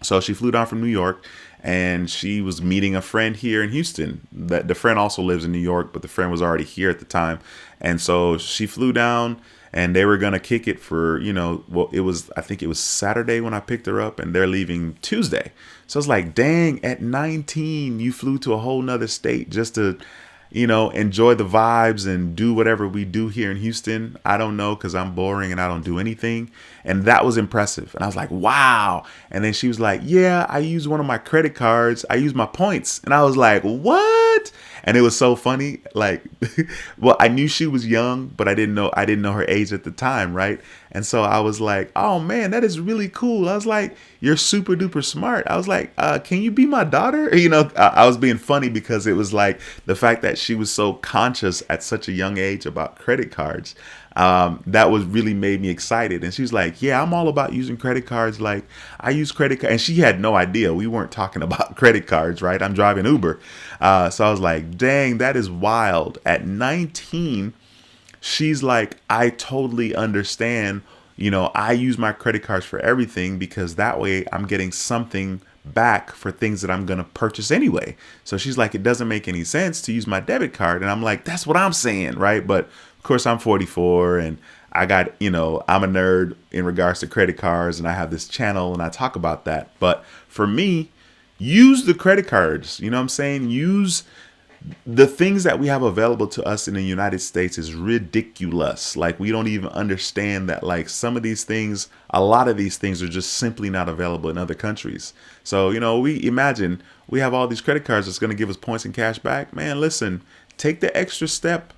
A: So she flew down from New York, and she was meeting a friend here in Houston. The friend also lives in New York, but the friend was already here at the time. And so she flew down, and they were going to kick it for, I think it was Saturday when I picked her up, and they're leaving Tuesday. So it's like, dang, at 19, you flew to a whole nother state just to enjoy the vibes and do whatever we do here in Houston. I don't know, because I'm boring and I don't do anything. And that was impressive. And I was like, wow. And then she was like, yeah, I use one of my credit cards. I use my points. And I was like, what? And it was so funny. Like, well, I knew she was young, but I didn't know her age at the time, right? And so I was like, oh man, that is really cool. I was like, you're super duper smart. I was like, can you be my daughter? I was being funny because it was like the fact that she was so conscious at such a young age about credit cards. That was really made me excited. And she was like, yeah, I'm all about using credit cards. Like, I use credit cards. And she had no idea we weren't talking about credit cards, right? I'm driving Uber. So I was like, dang, that is wild. At 19, she's like, I totally understand. I use my credit cards for everything, because that way I'm getting something back for things that I'm going to purchase anyway. So she's like, it doesn't make any sense to use my debit card. And I'm like, that's what I'm saying, right? But of course, I'm 44 and I got, I'm a nerd in regards to credit cards, and I have this channel and I talk about that. But for me, use the credit cards. You know what I'm saying? Use the things that we have available to us in the United States is ridiculous. Like, we don't even understand that, like, some of these things, a lot of these things are just simply not available in other countries. So, we imagine we have all these credit cards that's going to give us points and cash back. Man, listen, take the extra step,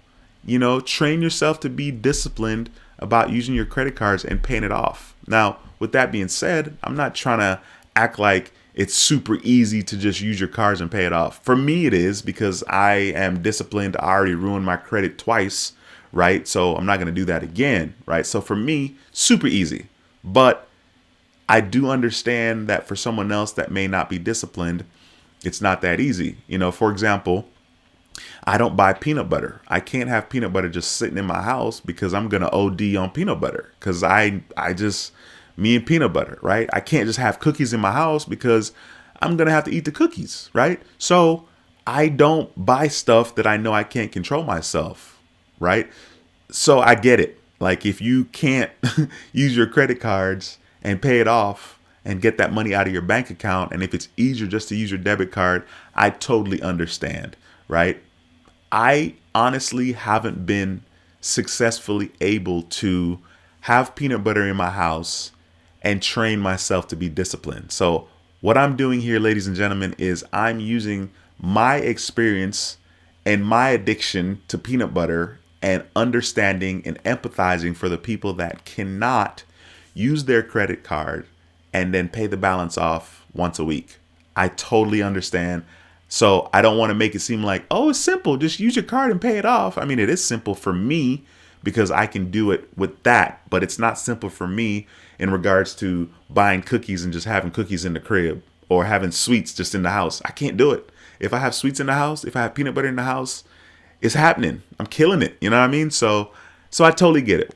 A: train yourself to be disciplined about using your credit cards and paying it off. Now, with that being said, I'm not trying to act like it's super easy to just use your cards and pay it off. For me, it is, because I am disciplined. I already ruined my credit twice, right? So I'm not going to do that again, right? So for me, super easy. But I do understand that for someone else that may not be disciplined, it's not that easy. For example, I don't buy peanut butter. I can't have peanut butter just sitting in my house, because I'm going to OD on peanut butter, because me and peanut butter, right? I can't just have cookies in my house, because I'm going to have to eat the cookies, right? So I don't buy stuff that I know I can't control myself, right? So I get it. Like, if you can't use your credit cards and pay it off and get that money out of your bank account, and if it's easier just to use your debit card, I totally understand, right? I honestly haven't been successfully able to have peanut butter in my house and train myself to be disciplined. So what I'm doing here, ladies and gentlemen, is I'm using my experience and my addiction to peanut butter and understanding and empathizing for the people that cannot use their credit card and then pay the balance off once a week. I totally understand. So I don't want to make it seem like, oh, it's simple, just use your card and pay it off. I mean, it is simple for me, because I can do it with that, but it's not simple for me in regards to buying cookies and just having cookies in the crib, or having sweets just in the house. I can't do it. If I have sweets in the house, if I have peanut butter in the house, it's happening. I'm killing it. You know what I mean? So I totally get it.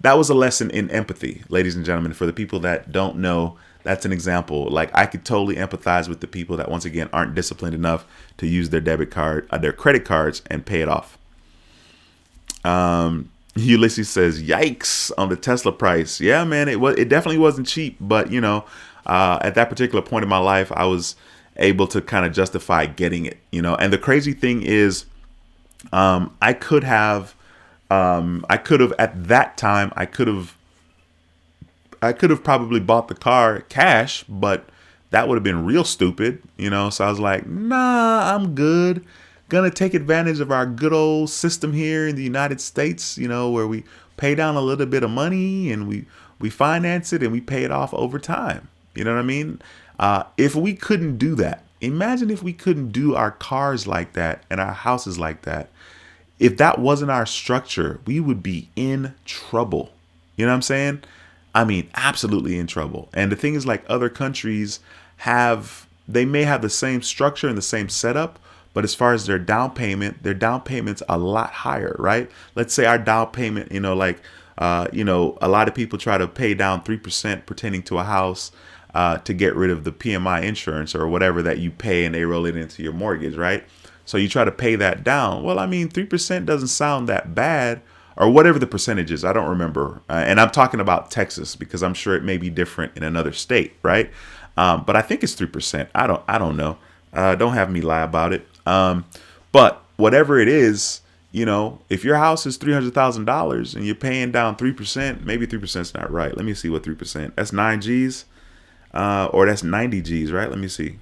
A: That was a lesson in empathy, ladies and gentlemen. For the people that don't know, that's an example. Like, I could totally empathize with the people that, once again, aren't disciplined enough to use their debit card, their credit cards, and pay it off. Ulysses says, yikes on the Tesla price. Yeah, man, it definitely wasn't cheap. But, at that particular point in my life, I was able to kind of justify getting it, And the crazy thing is, I could have at that time, I could have probably bought the car cash, but that would have been real stupid, So I was like, nah, I'm good. Gonna take advantage of our good old system here in the United States, where we pay down a little bit of money and we finance it and we pay it off over time. You know what I mean? If we couldn't do that, imagine if we couldn't do our cars like that and our houses like that. If that wasn't our structure, we would be in trouble. You know what I'm saying? I mean, absolutely in trouble. And the thing is, like, other countries they may have the same structure and the same setup, but as far as their down payment's a lot higher, right? Let's say our down payment, a lot of people try to pay down 3% pertaining to a house to get rid of the PMI insurance or whatever that you pay, and they roll it into your mortgage, right? So you try to pay that down. Well, I mean, 3% doesn't sound that bad, or whatever the percentage is. I don't remember. And I'm talking about Texas, because I'm sure it may be different in another state, right? But I think it's 3%. I don't know. Don't have me lie about it. But whatever it is, if your house is $300,000 and you're paying down 3%, maybe 3% is not right. Let me see what 3%. That's 9 G's, or that's 90 G's, right? Let me see.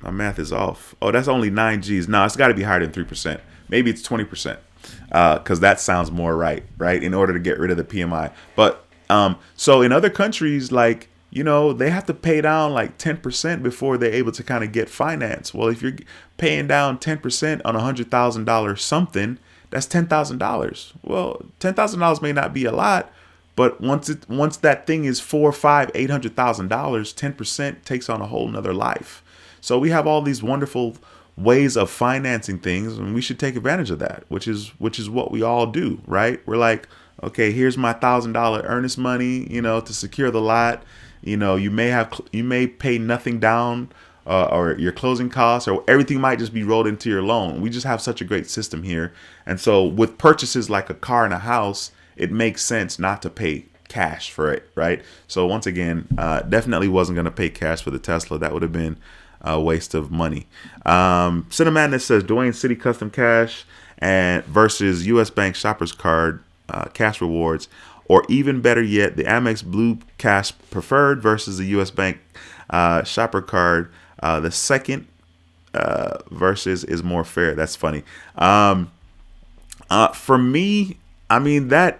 A: My math is off. Oh, that's only 9 G's. No, it's got to be higher than 3%. Maybe it's 20%, because that sounds more right? In order to get rid of the PMI. But so in other countries, like, they have to pay down like 10% before they're able to kind of get finance. Well, if you're paying down 10% on $100,000 something, that's $10,000. Well, $10,000 may not be a lot, but once that thing is $400,000, $500,000, $800,000, 10% takes on a whole nother life. So we have all these wonderful ways of financing things, and we should take advantage of that, which is what we all do, right? We're like, okay, here's my $1,000 earnest money, to secure the lot. You may pay nothing down, or your closing costs, or everything might just be rolled into your loan. We just have such a great system here. And so with purchases like a car and a house, it makes sense not to pay cash for it, right? So once again, definitely wasn't going to pay cash for the Tesla. That would have been a waste of money. Cinemadness says Dwayne City Custom Cash and versus US Bank Shoppers Card cash rewards, or even better yet, the Amex Blue Cash Preferred versus the US Bank Shopper Card. The second versus is more fair. That's funny. For me, the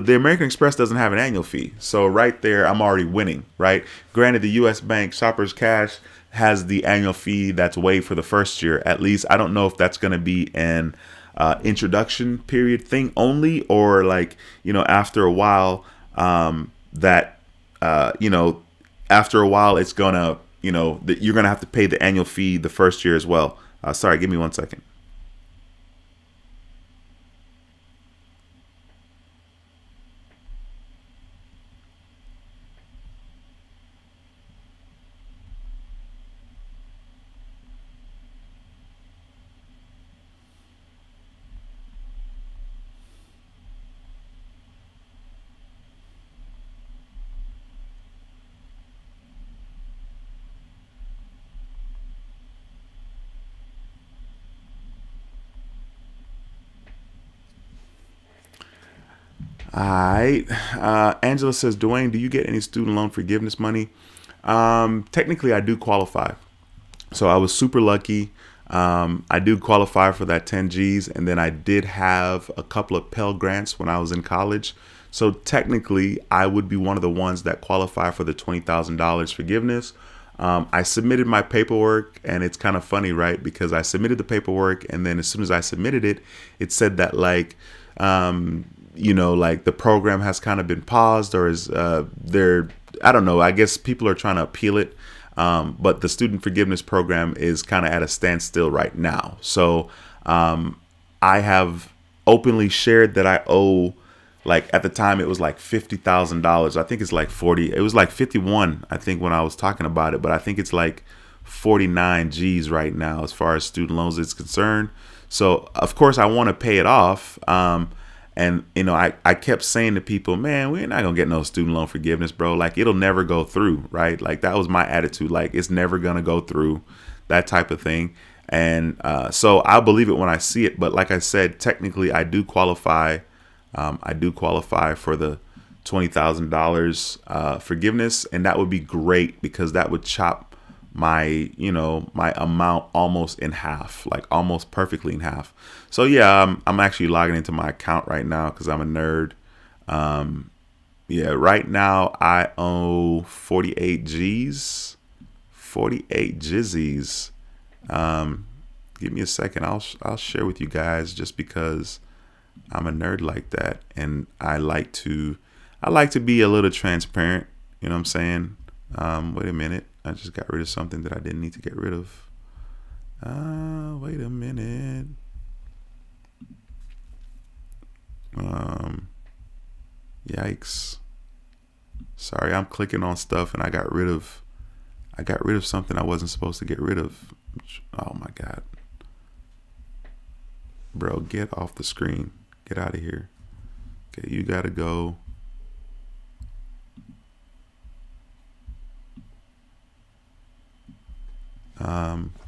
A: American Express doesn't have an annual fee. So right there, I'm already winning, right? Granted, the US Bank Shoppers Cash has the annual fee that's waived for the first year. At least I don't know if that's going to be an introduction period thing only, or like, after a while, after a while, it's gonna, that you're gonna have to pay the annual fee the first year as well. Sorry, give me 1 second. All right. Angela says, Dwayne, do you get any student loan forgiveness money? Technically, I do qualify. So I was super lucky. I do qualify for that 10 G's. And then I did have a couple of Pell Grants when I was in college. So technically, I would be one of the ones that qualify for the $20,000 forgiveness. I submitted my paperwork, and it's kind of funny, right? Because I submitted the paperwork, and then as soon as I submitted it, it said that like, like the program has kind of been paused, or is I don't know. I guess people are trying to appeal it. But the student forgiveness program is kind of at a standstill right now. So I have openly shared that I owe, like at the time it was like $50,000. I think it's like 40. It was like 51, I think, when I was talking about it. But I think it's like 49 G's right now as far as student loans is concerned. So of course I want to pay it off. And, I kept saying to people, man, we're not going to get no student loan forgiveness, bro. Like, it'll never go through, right? Like, that was my attitude. Like, it's never going to go through, that type of thing. And so I'll believe it when I see it. But like I said, technically, I do qualify. I do qualify for the $20,000 forgiveness. And that would be great, because that would chop my amount almost in half, like almost perfectly in half. So yeah, I'm actually logging into my account right now because I'm a nerd. Yeah, right now I owe 48 G's, 48 jizzies. Give me a second. I'll share with you guys, just because I'm a nerd like that, and I like to be a little transparent. You know what I'm saying? Wait a minute. I just got rid of something that I didn't need to get rid of. Wait a minute. Yikes. Sorry, I'm clicking on stuff and I got rid of something I wasn't supposed to get rid of. Oh my God. Bro, get off the screen. Get out of here. Okay, you gotta go.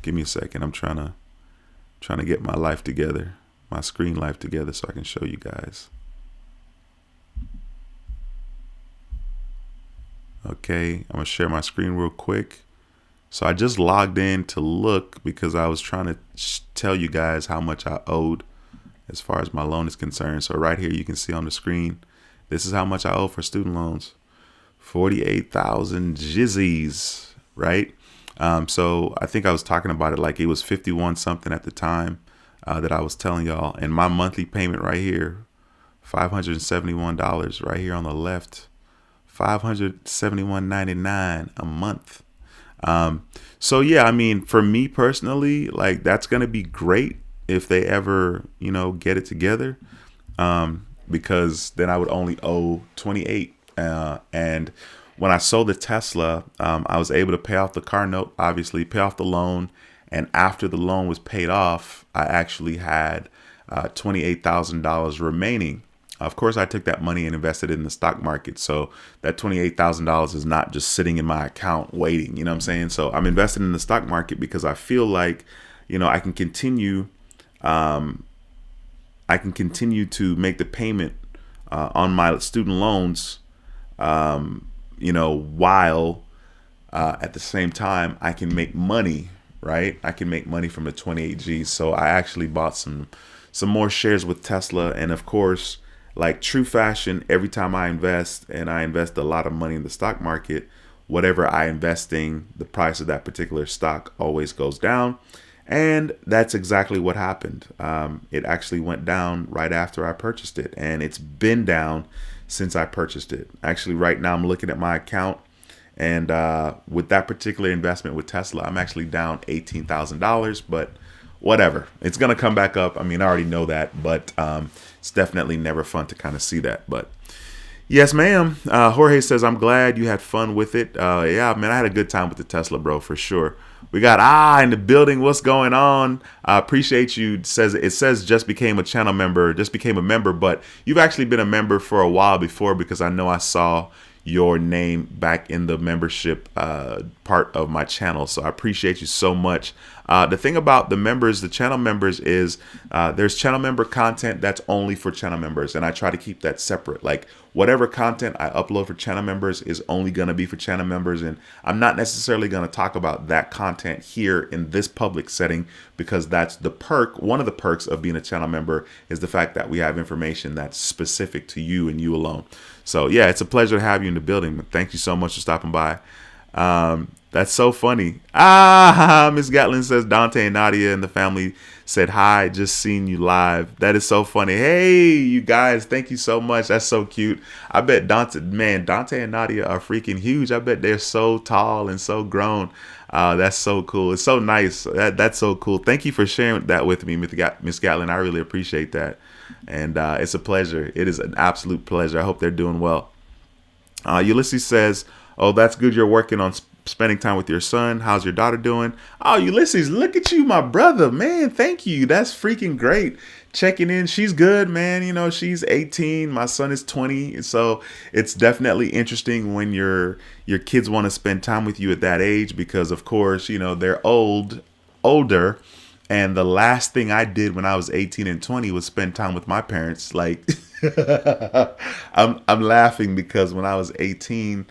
A: Give me a second. I'm trying to Trying to get my life together, my screen life together, so I can show you guys. Okay, I'm gonna share my screen real quick. So I just logged in to look because I was trying to tell you guys how much I owed as far as my loan is concerned. So right here, you can see on the screen, this is how much I owe for student loans. 48,000 jizzies, right? So I think I was talking about it like it was 51 something at the time that I was telling y'all. And my monthly payment right here, $571 right here on the left, $571.99 a month. So yeah, I mean, for me personally, like that's going to be great if they ever, get it together. Because then I would only owe 28. And when I sold the Tesla, I was able to pay off the car note, obviously pay off the loan. And after the loan was paid off, I actually had $28,000 remaining. Of course, I took that money and invested it in the stock market. So that $28,000 is not just sitting in my account waiting. You know what I'm saying? So I'm invested in the stock market because I feel like, I can continue. I can continue to make the payment on my student loans, while at the same time I can make money, right? I can make money from the 28G. So I actually bought some more shares with Tesla. And of course, like true fashion, every time I invest, and I invest a lot of money in the stock market, whatever I investing, the price of that particular stock always goes down. And that's exactly what happened. It actually went down right after I purchased it, and it's been down since I purchased it. Actually, right now I'm looking at my account, and with that particular investment with Tesla, I'm actually down $18,000, but whatever. It's going to come back up. I mean, I already know that, but it's definitely never fun to kind of see that. But yes, ma'am. Jorge says, I'm glad you had fun with it. Yeah, man, I had a good time with the Tesla, bro, for sure. We got in the building. What's going on? I appreciate you. It says just became a channel member, just became a member, but you've actually been a member for a while before, because I know I saw your name back in the membership part of my channel. So I appreciate you so much. The thing about the members, the channel members, is there's channel member content that's only for channel members. And I try to keep that separate. Like whatever content I upload for channel members is only going to be for channel members. And I'm not necessarily going to talk about that content here in this public setting, because that's the perk. One of the perks of being a channel member is the fact that we have information that's specific to you and you alone. So yeah, it's a pleasure to have you in the building. Thank you so much for stopping by. That's so funny. Miss Gatlin says Dante and Nadia and the family said hi. Just seen you live. That is so funny. Hey, you guys, thank you so much. That's so cute. I bet Dante and Nadia are freaking huge. I bet they're so tall and so grown. That's so cool. It's so nice. That's so cool. Thank you for sharing that with me, Miss Gatlin. I really appreciate that. And it's a pleasure. It is an absolute pleasure. I hope they're doing well. Ulysses says, oh, that's good. You're working on spending time with your son. How's your daughter doing? Oh, Ulysses, look at you, my brother, man. Thank you. That's freaking great. Checking in. She's good, man. She's 18. My son is 20. So it's definitely interesting when your kids want to spend time with you at that age, because of course, they're older. And the last thing I did when I was 18 and 20 was spend time with my parents. Like, I'm laughing because when I was 18,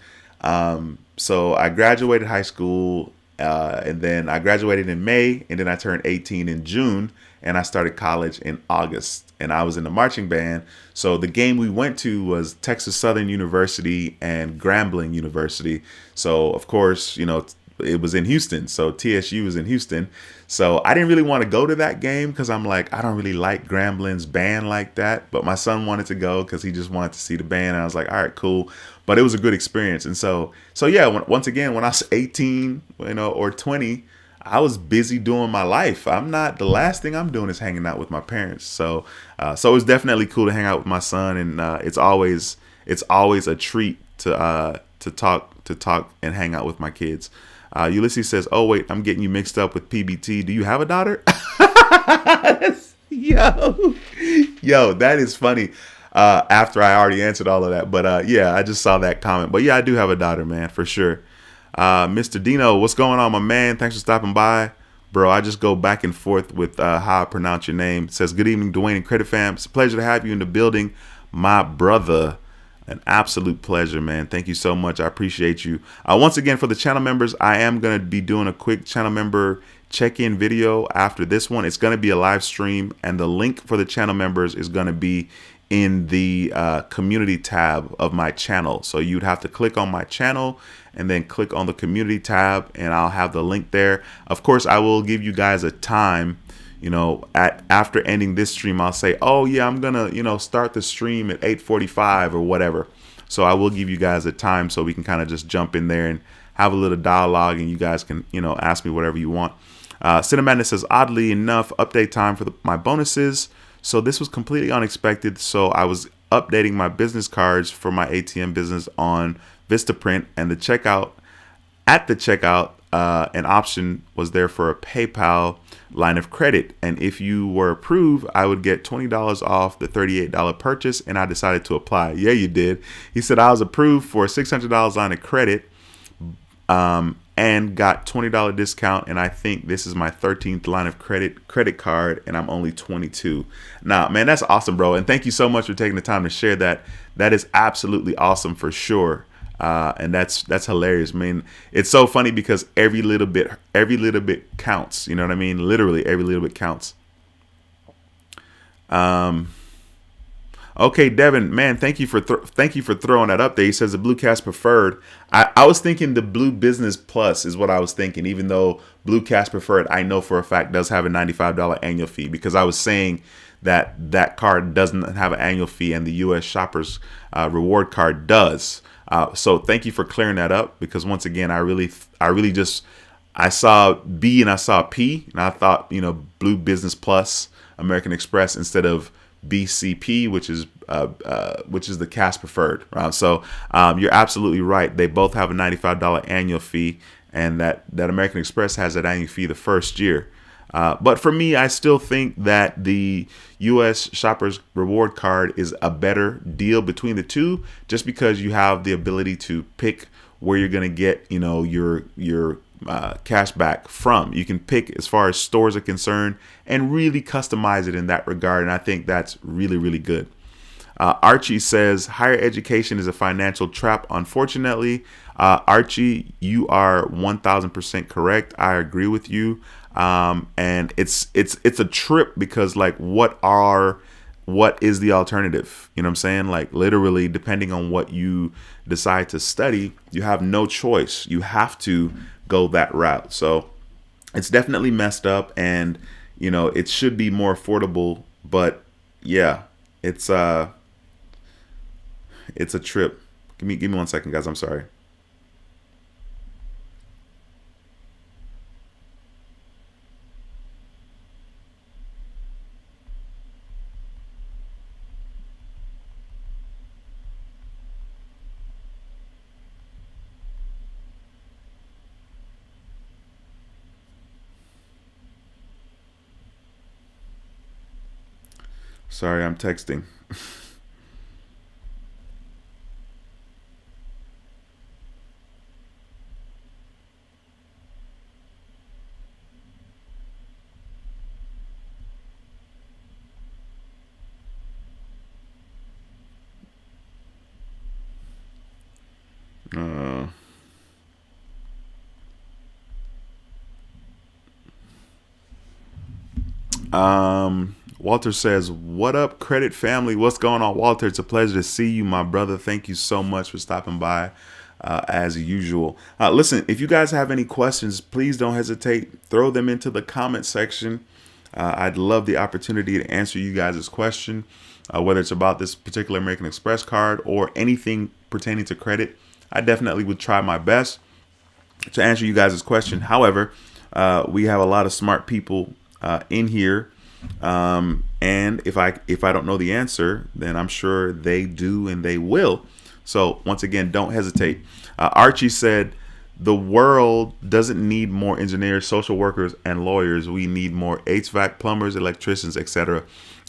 A: so I graduated high school, and then I graduated in May, and then I turned 18 in June, and I started college in August, and I was in the marching band. So the game we went to was Texas Southern University and Grambling University. So of course, it was in Houston. So TSU was in Houston. So I didn't really want to go to that game because I'm like, I don't really like Grambling's band like that. But my son wanted to go because he just wanted to see the band. And I was like, all right, cool. But it was a good experience. And so yeah, once again, when I was 18, or 20, I was busy doing my life. The last thing I'm doing is hanging out with my parents. So it was definitely cool to hang out with my son. And it's always a treat to talk and hang out with my kids. Ulysses says, oh, wait, I'm getting you mixed up with PBT. Do you have a daughter? Yo, that is funny. After I already answered all of that. But yeah, I just saw that comment. But yeah, I do have a daughter, man, for sure. Mr. Dino, what's going on, my man? Thanks for stopping by. bro. I just go back and forth with how I pronounce your name. It says, good evening, Dwayne and Credit Fam. It's a pleasure to have you in the building, my brother. An absolute pleasure, man. Thank you so much. I appreciate you. Once again, for the channel members, I am going to be doing a quick channel member check-in video after this one. It's going to be a live stream, and the link for the channel members is going to be in the community tab of my channel. So you'd have to click on my channel and then click on the community tab, and I'll have the link there. Of course, I will give you guys a time. You know, after ending this stream, I'll say, oh yeah, I'm gonna, start the stream at 8:45 or whatever. So I will give you guys a time so we can kind of just jump in there and have a little dialogue, and you guys can, ask me whatever you want. Cinemadness says, oddly enough, update time for my bonuses. So this was completely unexpected. So I was updating my business cards for my ATM business on Vistaprint, and the checkout, an option was there for a PayPal line of credit, and if you were approved, I would get $20 off the $38 purchase, and I decided to apply. Yeah, you did. He said I was approved for a $600 line of credit, and got $20 discount, and I think this is my 13th line of credit card, and I'm only 22. Nah, man, that's awesome, bro, and thank you so much for taking the time to share that. That is absolutely awesome for sure. And that's hilarious. I mean, it's so funny because every little bit counts. You know what I mean? Literally every little bit counts. Okay, Devin, man, thank you for throwing that up there. He says the Blue Cash Preferred. I was thinking the Blue Business Plus is what I was thinking, even though Blue Cash Preferred, I know for a fact, does have a $95 annual fee, because I was saying that card doesn't have an annual fee, and the U.S. Shoppers Reward Card does. So thank you for clearing that up, because once again, I saw B and I saw P, and I thought, Blue Business Plus American Express instead of BCP, which is the Cash Preferred. Right? So you're absolutely right. They both have a $95 annual fee, and that American Express has that annual fee the first year. But for me, I still think that the U.S. Shoppers Reward Card is a better deal between the two, just because you have the ability to pick where you're going to get, your cash back from. You can pick as far as stores are concerned and really customize it in that regard. And I think that's really, really good. Archie says higher education is a financial trap. Unfortunately, Archie, you are 1000% correct. I agree with you. And it's a trip, because like, what is the alternative? You know what I'm saying? Like, literally, depending on what you decide to study, you have no choice. You have to go that route. So it's definitely messed up, and it should be more affordable, but yeah, it's a trip. Give me 1 second, guys. I'm sorry. Sorry, I'm texting. Walter says, what up, Credit family? What's going on, Walter? It's a pleasure to see you, my brother. Thank you so much for stopping by, as usual. Listen, if you guys have any questions, please don't hesitate. Throw them into the comment section. I'd love the opportunity to answer you guys' question, whether it's about this particular American Express card or anything pertaining to credit. I definitely would try my best to answer you guys' question. However, we have a lot of smart people in here. And if I don't know the answer, then I'm sure they do, and they will. So once again, don't hesitate. Archie said, the world doesn't need more engineers, social workers, and lawyers. We need more HVAC, plumbers, electricians, etc.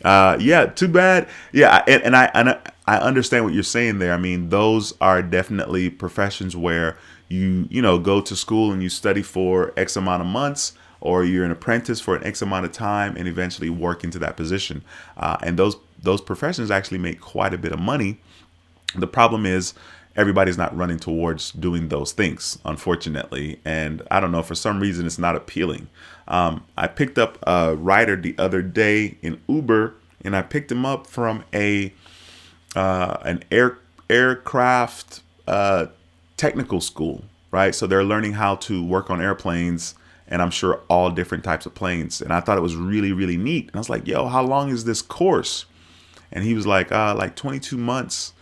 A: Yeah, too bad. Yeah, and I understand what you're saying there. I mean, those are definitely professions where you go to school and you study for X amount of months, or you're an apprentice for an X amount of time and eventually work into that position. And those professions actually make quite a bit of money. The problem is everybody's not running towards doing those things, unfortunately. And I don't know, for some reason, it's not appealing. I picked up a rider the other day in Uber, and I picked him up from an aircraft technical school, right? So they're learning how to work on airplanes, and I'm sure all different types of planes. And I thought it was really, really neat. And I was like, yo, how long is this course? And he was like 22 months.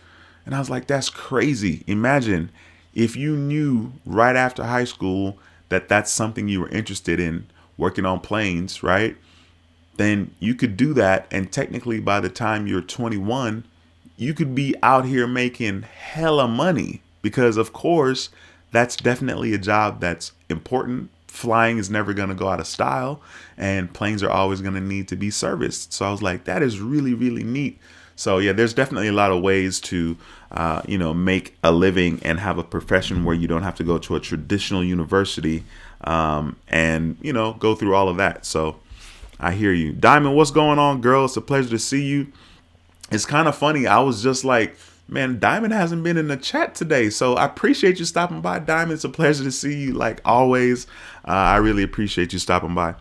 A: And I was like, that's crazy. Imagine if you knew right after high school that that's something you were interested in, working on planes, right? Then you could do that. And technically, by the time you're 21, you could be out here making hella money, because, of course, that's definitely a job that's important. Flying is never going to go out of style, and planes are always going to need to be serviced. So I was like, that is really, really neat. So yeah, there's definitely a lot of ways to, make a living and have a profession where you don't have to go to a traditional university, and, go through all of that. So I hear you. Diamond, what's going on, girl? It's a pleasure to see you. It's kind of funny. I was just like, man, Diamond hasn't been in the chat today. So I appreciate you stopping by, Diamond. It's a pleasure to see you, like always. I really appreciate you stopping by.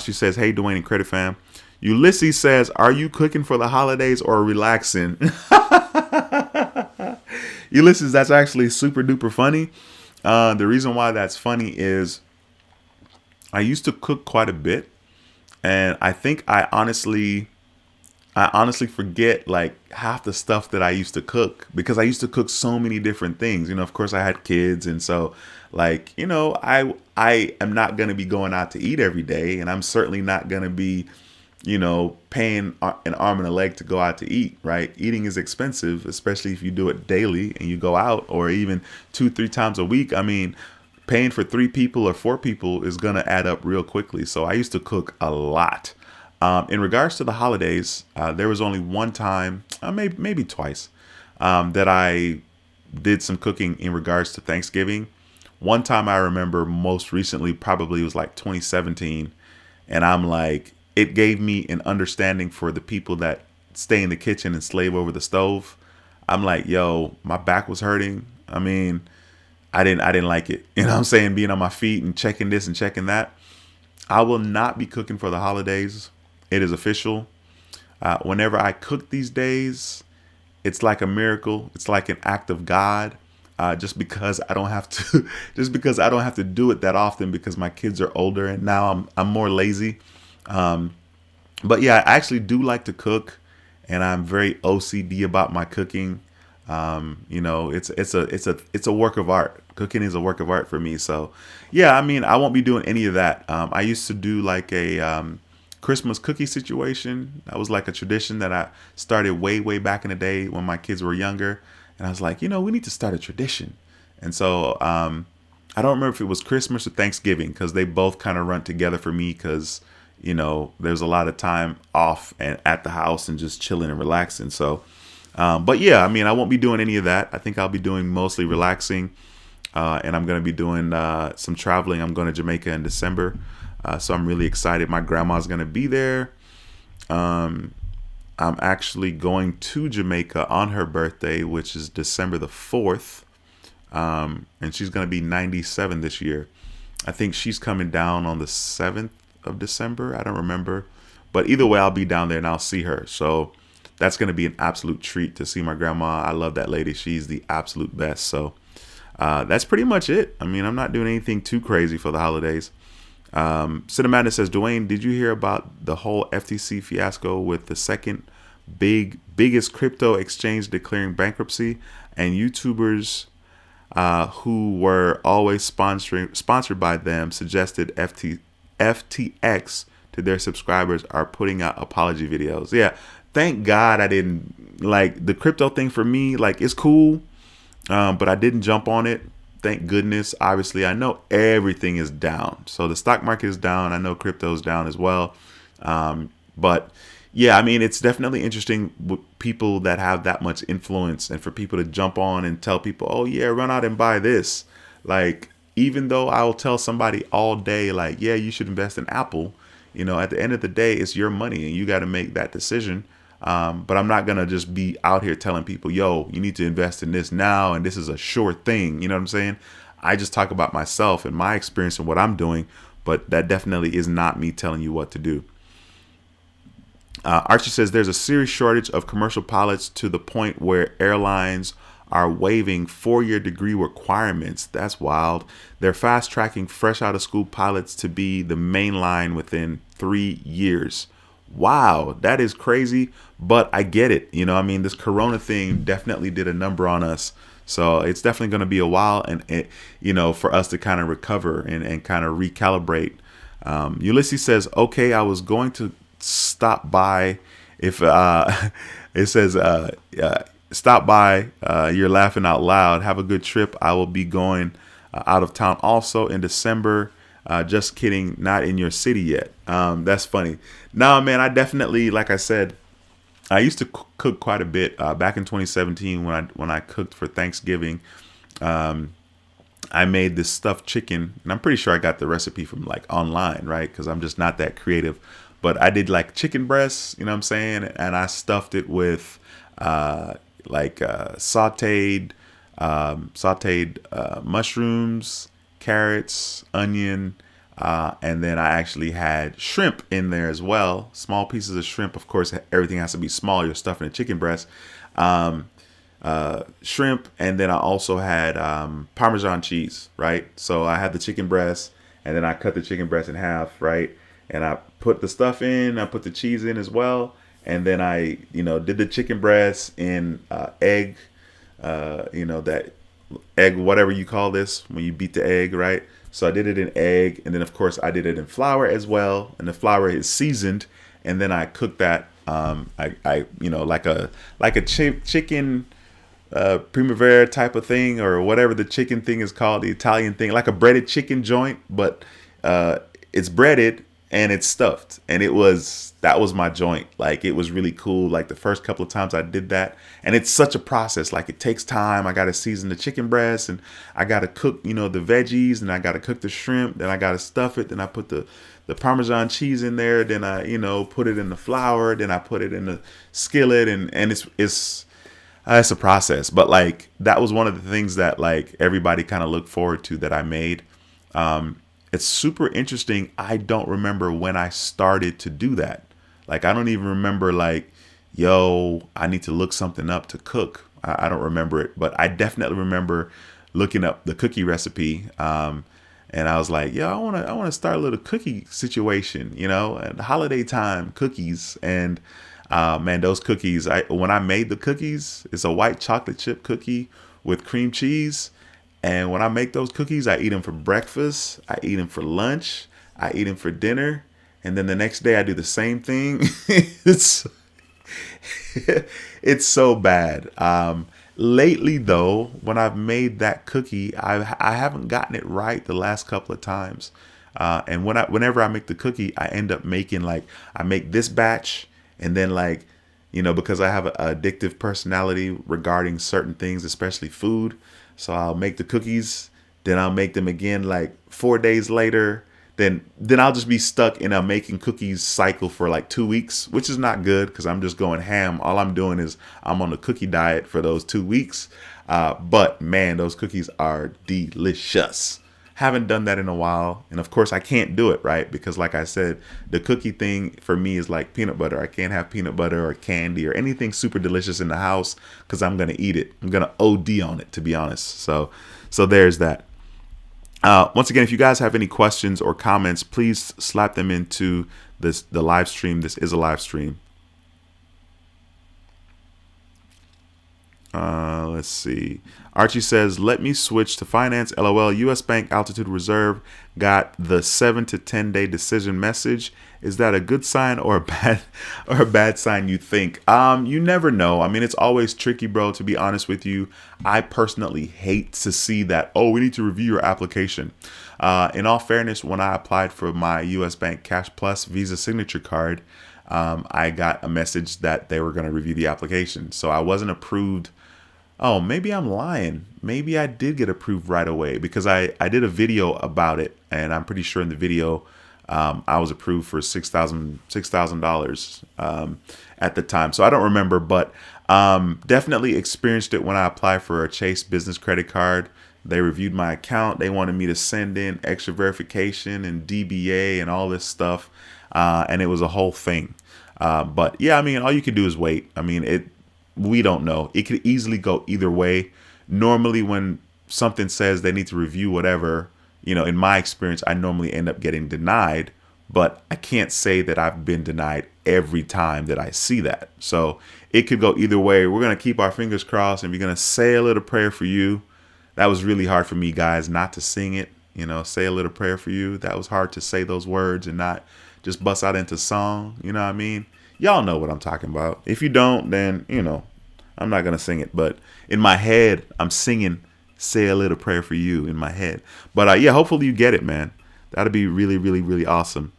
A: She says, hey, Dwayne and Credit Fam. Ulysses says, are you cooking for the holidays or relaxing? Ulysses, that's actually super duper funny. The reason why that's funny is I used to cook quite a bit. And I think I honestly forget like half the stuff that I used to cook, because I used to cook so many different things. Of course I had kids. And so like, I am not going to be going out to eat every day. And I'm certainly not going to be, paying an arm and a leg to go out to eat, right? Eating is expensive, especially if you do it daily and you go out, or even 2-3 times a week. I mean, paying for 3 people or 4 people is going to add up real quickly. So I used to cook a lot. In regards to the holidays, there was only one time, maybe twice, that I did some cooking in regards to Thanksgiving. One time I remember most recently, probably was like 2017. And I'm like, it gave me an understanding for the people that stay in the kitchen and slave over the stove. I'm like, yo, my back was hurting. I mean, I didn't like it. You know what I'm saying? Being on my feet and checking this and checking that. I will not be cooking for the holidays. It is official. Whenever I cook these days, it's like a miracle. It's like an act of God. Just because I don't have to do it that often, because my kids are older and now I'm more lazy. But yeah, I actually do like to cook, and I'm very OCD about my cooking. It's a work of art. Cooking is a work of art for me. So yeah, I mean, I won't be doing any of that. I used to do like a Christmas cookie situation. That was like a tradition that I started way, way back in the day when my kids were younger. And I was like, we need to start a tradition. And so I don't remember if it was Christmas or Thanksgiving, because they both kind of run together for me, because, there's a lot of time off and at the house and just chilling and relaxing. So, but yeah, I mean, I won't be doing any of that. I think I'll be doing mostly relaxing. And I'm going to be doing some traveling. I'm going to Jamaica in December. So I'm really excited. My grandma's going to be there. I'm actually going to Jamaica on her birthday, which is December the 4th. And she's going to be 97 this year. I think she's coming down on the 7th of December. I don't remember. But either way, I'll be down there and I'll see her. So that's going to be an absolute treat to see my grandma. I love that lady. She's the absolute best. So that's pretty much it. I mean, I'm not doing anything too crazy for the holidays. Cinemadness says, Dwayne, did you hear about the whole FTC fiasco with the second biggest crypto exchange declaring bankruptcy, and YouTubers who were always sponsored by them suggested FTX to their subscribers are putting out apology videos? Yeah, thank God I didn't, like, the crypto thing for me, like, it's cool, but I didn't jump on it. Thank goodness. Obviously, I know everything is down. So the stock market is down. I know crypto is down as well. But yeah, I mean, it's definitely interesting with people that have that much influence, and for people to jump on and tell people, oh yeah, run out and buy this. Like, even though I will tell somebody all day, like, yeah, you should invest in Apple, at the end of the day, it's your money and you got to make that decision. But I'm not going to just be out here telling people, yo, you need to invest in this now, and this is a sure thing. You know what I'm saying? I just talk about myself and my experience and what I'm doing, but that definitely is not me telling you what to do. Archie says there's a serious shortage of commercial pilots to the point where airlines are waiving 4-year degree requirements. That's wild. They're fast tracking fresh out of school pilots to be the main line within 3 years. Wow, that is crazy, but I get it. This Corona thing definitely did a number on us. So it's definitely going to be a while and for us to kind of recover and kind of recalibrate. Ulysses says, okay, I was going to stop by if it says stop by, you're laughing out loud, have a good trip. I will be going out of town also in December. Just kidding, not in your city yet. That's funny. No, man, I definitely, like I said, I used to cook quite a bit back in 2017 when I cooked for Thanksgiving. I made this stuffed chicken, and I'm pretty sure I got the recipe from like online, right? Because I'm just not that creative. But I did like chicken breasts, you know what I'm saying? And I stuffed it with sauteed mushrooms, carrots, onion, and then I actually had shrimp in there as well. Small pieces of shrimp. Of course, everything has to be small. You're stuffing a chicken breast. Shrimp, and then I also had Parmesan cheese, right? So I had the chicken breast, and then I cut the chicken breast in half, right? And I put the stuff in, I put the cheese in as well, and then I, did the chicken breast in egg, that egg, whatever you call this, when you beat the egg, right? So I did it in egg, and then of course I did it in flour as well, and the flour is seasoned, and then I cooked that, like a chicken primavera type of thing, or whatever the chicken thing is called, the Italian thing, like a breaded chicken joint, but it's breaded and it's stuffed, and that was my joint. Like, it was really cool. Like, the first couple of times I did that, and it's such a process. Like, it takes time. I got to season the chicken breast, and I got to cook, the veggies, and I got to cook the shrimp, then I got to stuff it, then I put the Parmesan cheese in there, then I, put it in the flour, then I put it in the skillet, and it's a process. But like, that was one of the things that like everybody kind of looked forward to that I made. It's super interesting. I don't remember when I started to do that. Like, I don't even remember like, yo, I need to look something up to cook. I don't remember it, but I definitely remember looking up the cookie recipe. And I was like, yo, I want to start a little cookie situation, and holiday time cookies. And man, those cookies, when I made the cookies, it's a white chocolate chip cookie with cream cheese. And when I make those cookies, I eat them for breakfast, I eat them for lunch, I eat them for dinner. And then the next day I do the same thing. It's so bad. Lately, though, when I've made that cookie, I haven't gotten it right the last couple of times. And whenever I make the cookie, I end up making I make this batch, and then because I have an addictive personality regarding certain things, especially food. So I'll make the cookies, then I'll make them again 4 days later. Then I'll just be stuck in a making cookies cycle for 2 weeks, which is not good because I'm just going ham. All I'm doing is I'm on a cookie diet for those 2 weeks. But man, those cookies are delicious. Haven't done that in a while. And of course I can't do it, right? Because like I said, the cookie thing for me is like peanut butter. I can't have peanut butter or candy or anything super delicious in the house because I'm going to eat it. I'm going to OD on it, to be honest. So there's that. Once again, if you guys have any questions or comments, please slap them into the live stream. This is a live stream. Let's see. Archie says, let me switch to finance. LOL. U.S. Bank Altitude Reserve got the 7 to 10 day decision message. Is that a good sign or a bad sign, you think? You never know. I mean, it's always tricky, bro, to be honest with you. I personally hate to see that, oh, we need to review your application. In all fairness, when I applied for my U.S. Bank Cash Plus Visa Signature Card, I got a message that they were going to review the application. So I wasn't approved Oh, maybe I'm lying. Maybe I did get approved right away because I did a video about it, and I'm pretty sure in the video I was approved for $6,000 at the time. So I don't remember, but definitely experienced it when I applied for a Chase business credit card. They reviewed my account. They wanted me to send in extra verification and DBA and all this stuff, and it was a whole thing. But yeah, I mean, all you could do is wait. I mean, we don't know. It could easily go either way. Normally, when something says they need to review whatever, in my experience, I normally end up getting denied, but I can't say that I've been denied every time that I see that. So it could go either way. We're going to keep our fingers crossed, and we're going to say a little prayer for you. That was really hard for me, guys, not to sing it, say a little prayer for you. That was hard to say those words and not just bust out into song. You know what I mean? Y'all know what I'm talking about. If you don't, then, I'm not going to sing it. But in my head, I'm singing say a little prayer for you in my head. But yeah, hopefully you get it, man. That'd be really, really, really awesome.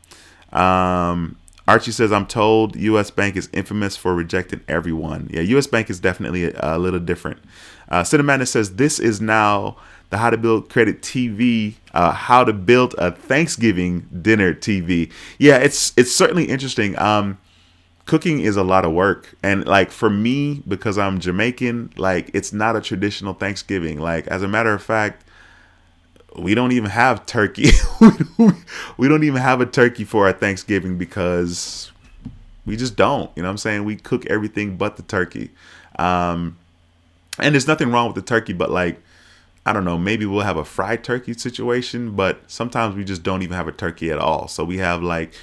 A: Archie says, I'm told U.S. Bank is infamous for rejecting everyone. Yeah, U.S. Bank is definitely a little different. Cinnamon says, this is now the How to Build Credit TV, how to build a Thanksgiving dinner TV. Yeah, it's certainly interesting. Cooking is a lot of work. And like for me, because I'm Jamaican, like it's not a traditional Thanksgiving. Like, as a matter of fact, we don't even have turkey. We don't even have a turkey for our Thanksgiving because we just don't. You know what I'm saying? We cook everything but the turkey. And there's nothing wrong with the turkey, but like, I don't know, maybe we'll have a fried turkey situation, but sometimes we just don't even have a turkey at all. So we have like,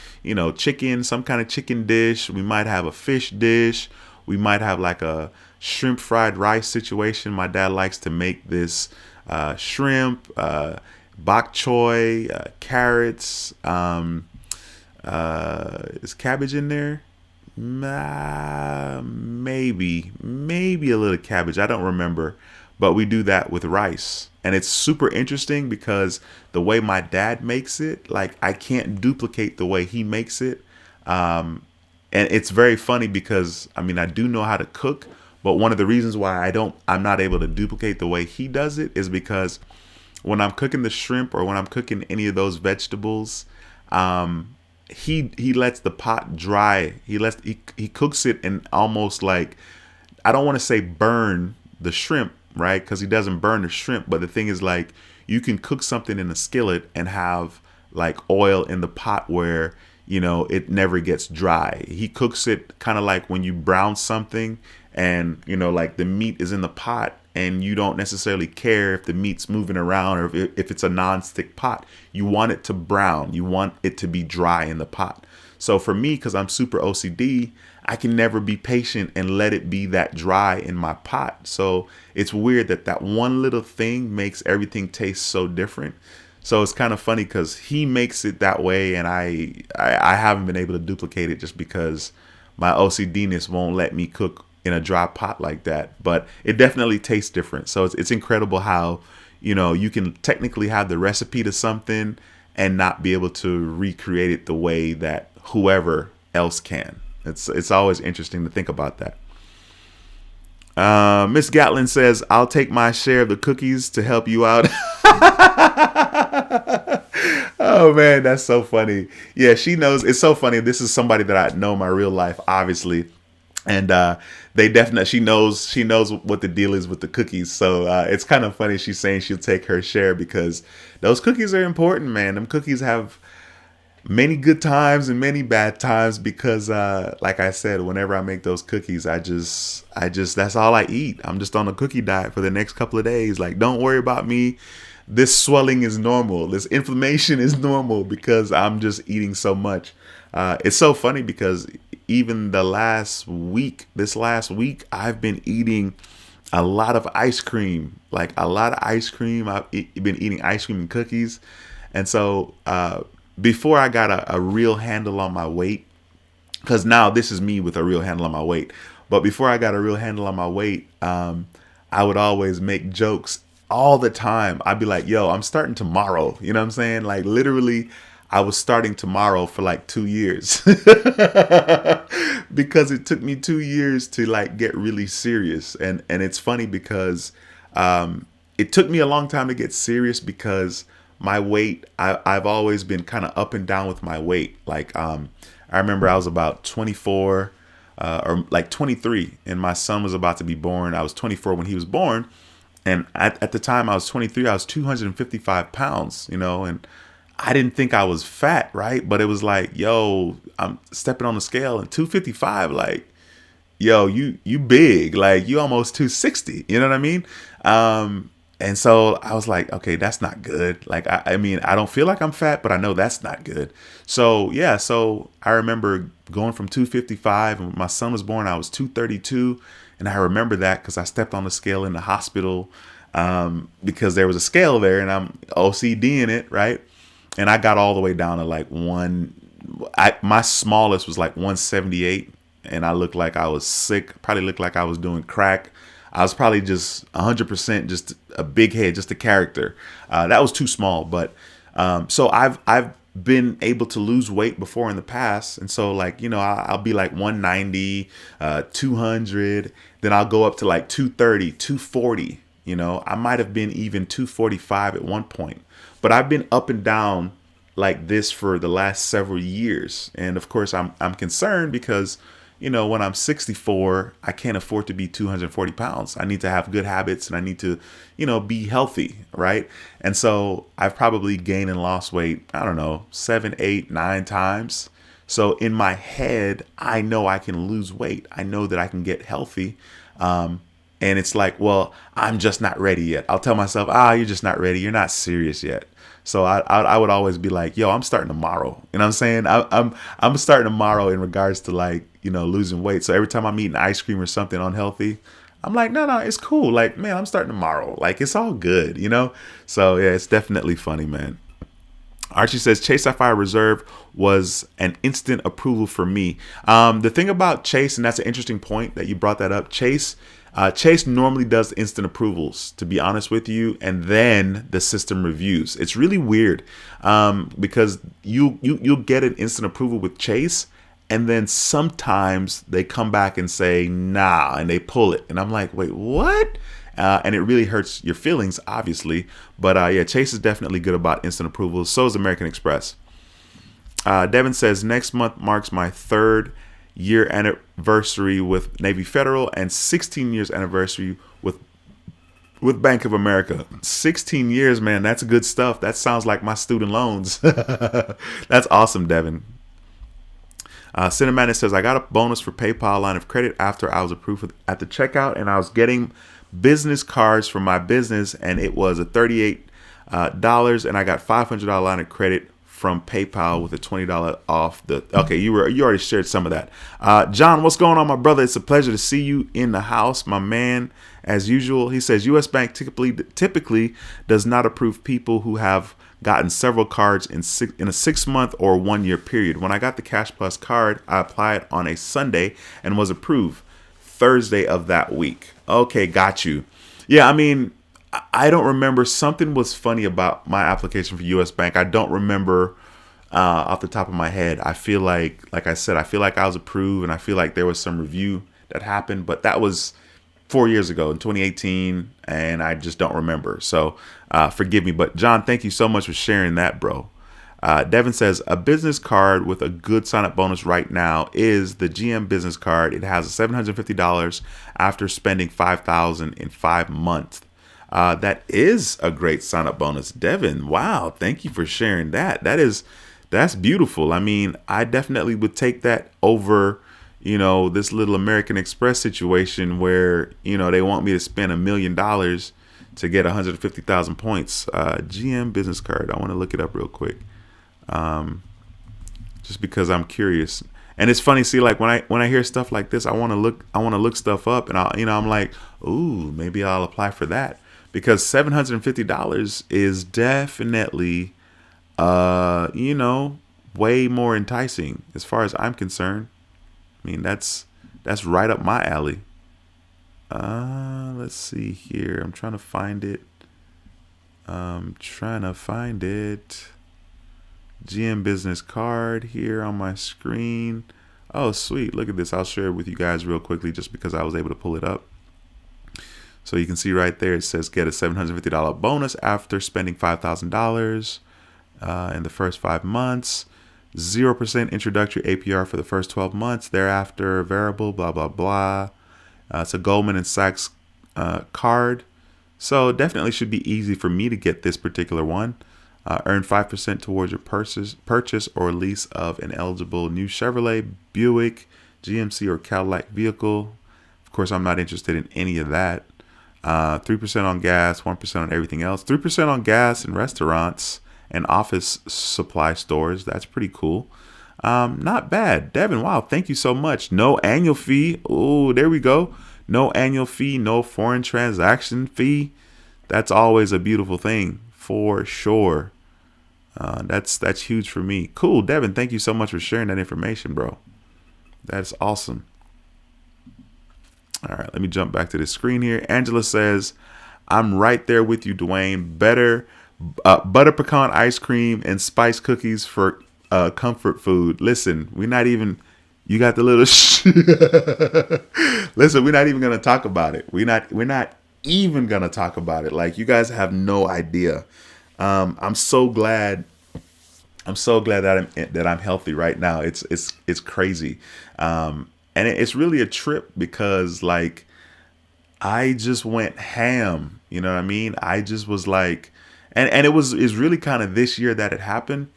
A: chicken, some kind of chicken dish. We might have a fish dish. We might have like a shrimp fried rice situation. My dad likes to make this shrimp, bok choy, carrots. Is cabbage in there? Maybe a little cabbage. I don't remember. But we do that with rice. And it's super interesting because the way my dad makes it, like I can't duplicate the way he makes it. And it's very funny because, I mean, I do know how to cook. But one of the reasons why I'm not able to duplicate the way he does it is because when I'm cooking the shrimp or when I'm cooking any of those vegetables, he lets the pot dry. He cooks it and almost like, I don't want to say burn the shrimp, right? Because he doesn't burn the shrimp. But the thing is, like, you can cook something in a skillet and have like oil in the pot where, it never gets dry. He cooks it kind of like when you brown something and, like the meat is in the pot and you don't necessarily care if the meat's moving around or if it's a non-stick pot. You want it to brown. You want it to be dry in the pot. So for me, because I'm super OCD, I can never be patient and let it be that dry in my pot. So it's weird that one little thing makes everything taste so different. So it's kind of funny because he makes it that way, and I haven't been able to duplicate it just because my OCDness won't let me cook in a dry pot like that. But it definitely tastes different. So it's incredible how, you can technically have the recipe to something and not be able to recreate it the way that whoever else can. It's always interesting to think about that. Miss Gatlin says, I'll take my share of the cookies to help you out. Oh man, that's so funny. Yeah, she knows. It's so funny. This is somebody that I know in my real life, obviously. And she knows what the deal is with the cookies. So it's kind of funny she's saying she'll take her share because those cookies are important, man. Them cookies have many good times and many bad times because like I said, whenever I make those cookies, I just that's all I eat. I'm just on a cookie diet for the next couple of days. Like, don't worry about me. This swelling is normal. This inflammation is normal because I'm just eating so much. It's so funny because even this last week, I've been eating a lot of ice cream, like a lot of ice cream. I've been eating ice cream and cookies. And so before I got a real handle on my weight, because now this is me with a real handle on my weight. But before I got a real handle on my weight, I would always make jokes all the time. I'd be like, yo, I'm starting tomorrow. You know what I'm saying? Like literally, I was starting tomorrow for like 2 years because it took me 2 years to like get really serious. And it's funny because it took me a long time to get serious because my weight, I've always been kind of up and down with my weight. Like I remember I was about 24 or like 23, and my son was about to be born. I was 24 when he was born. And at the time I was 23, I was 255 pounds, and I didn't think I was fat, right? But it was like, yo, I'm stepping on the scale and 255, like, yo, you big, like you almost 260, you know what I mean? And so I was like, okay, that's not good. Like, I mean, I don't feel like I'm fat, but I know that's not good. So yeah, so I remember going from 255, and when my son was born, I was 232. And I remember that because I stepped on the scale in the hospital because there was a scale there and I'm OCD in it, right? And I got all the way down to like my smallest was like 178, and I looked like I was sick, probably looked like I was doing crack. I was probably just 100% just a big head, just a character. That was too small, but so I've been able to lose weight before in the past, and so like I'll be like 190, 200, then I'll go up to like 230, 240. I might have been even 245 at one point, but I've been up and down like this for the last several years, and of course I'm concerned because when I'm 64, I can't afford to be 240 pounds. I need to have good habits and I need to, be healthy, right? And so I've probably gained and lost weight, I don't know, 7, 8, 9 times. So in my head, I know I can lose weight. I know that I can get healthy. And it's like, well, I'm just not ready yet. I'll tell myself, you're just not ready. You're not serious yet. So I would always be like, yo, I'm starting tomorrow. You know what I'm saying? I'm starting tomorrow in regards to like, losing weight. So every time I'm eating ice cream or something unhealthy, I'm like, no, it's cool. Like, man, I'm starting tomorrow. Like, it's all good, So yeah, it's definitely funny, man. Archie says Chase Sapphire Reserve was an instant approval for me. The thing about Chase, and that's an interesting point that you brought that up, Chase normally does instant approvals, to be honest with you, and then the system reviews. It's really weird because you'll get an instant approval with Chase, and then sometimes they come back and say nah, and they pull it, and I'm like, wait, what? And it really hurts your feelings, obviously. But yeah, Chase is definitely good about instant approvals. So is American Express. Devin says next month marks my 3rd year anniversary with Navy Federal and 16 years anniversary with Bank of America. 16 years, man. That's good stuff. That sounds like my student loans. That's awesome, Devin. Cinematic says I got a bonus for PayPal line of credit after I was approved at the checkout, and I was getting business cards for my business, and it was a $38 and I got $500 line of credit from PayPal with a $20 off. Okay, you already shared some of that. John, what's going on, my brother? It's a pleasure to see you in the house, my man. As usual, he says U.S. Bank typically does not approve people who have gotten several cards in a 6-month or 1-year period. When I got the Cash Plus card, I applied on a Sunday and was approved Thursday of that week. Okay, got you. Yeah, I mean, I don't remember. Something was funny about my application for U.S. Bank. I don't remember off the top of my head. I feel like I said, I feel like I was approved, and I feel like there was some review that happened, but that was 4 years ago in 2018, and I just don't remember. So forgive me. But John, thank you so much for sharing that, bro. Devin says a business card with a good sign-up bonus right now is the GM business card. It has $750 after spending $5,000 in 5 months. That is a great sign-up bonus, Devin. Wow, thank you for sharing that. That's beautiful. I mean, I definitely would take that over, this little American Express situation where, they want me to spend $1 million to get 150,000 points. GM business card. I want to look it up real quick. Just because I'm curious. And it's funny, see, like when I hear stuff like this, I want to look stuff up, and I'm like, ooh, maybe I'll apply for that, because $750 is definitely, way more enticing as far as I'm concerned. I mean, that's right up my alley. Let's see here. I'm trying to find it. GM business card here on my screen. Oh, sweet. Look at this. I'll share it with you guys real quickly just because I was able to pull it up. So you can see right there, it says get a $750 bonus after spending $5,000 in the first 5 months. 0% introductory APR for the first 12 months. Thereafter, variable, blah, blah, blah. It's a Goldman & Sachs card. So definitely should be easy for me to get this particular one. Earn 5% towards your purchase or lease of an eligible new Chevrolet, Buick, GMC, or Cadillac vehicle. Of course, I'm not interested in any of that. 3% on gas, 1% on everything else. 3% on gas in restaurants and office supply stores. That's pretty cool. Not bad. Devin, wow, thank you so much. No annual fee. Oh, there we go. No annual fee, no foreign transaction fee. That's always a beautiful thing for sure. That's huge for me. Cool, Devin, thank you so much for sharing that information, bro. That's awesome. All right, let me jump back to the screen here. Angela says, I'm right there with you, Dwayne. Better butter pecan ice cream and spice cookies for comfort food. Listen, we're not even, you got the little, listen, we're not even going to talk about it. We're not even going to talk about it. Like, you guys have no idea. I'm so glad that I'm healthy right now. It's crazy. And it's really a trip because, like, I just went ham, you know what I mean? I just was like, and it's really kind of this year that it happened.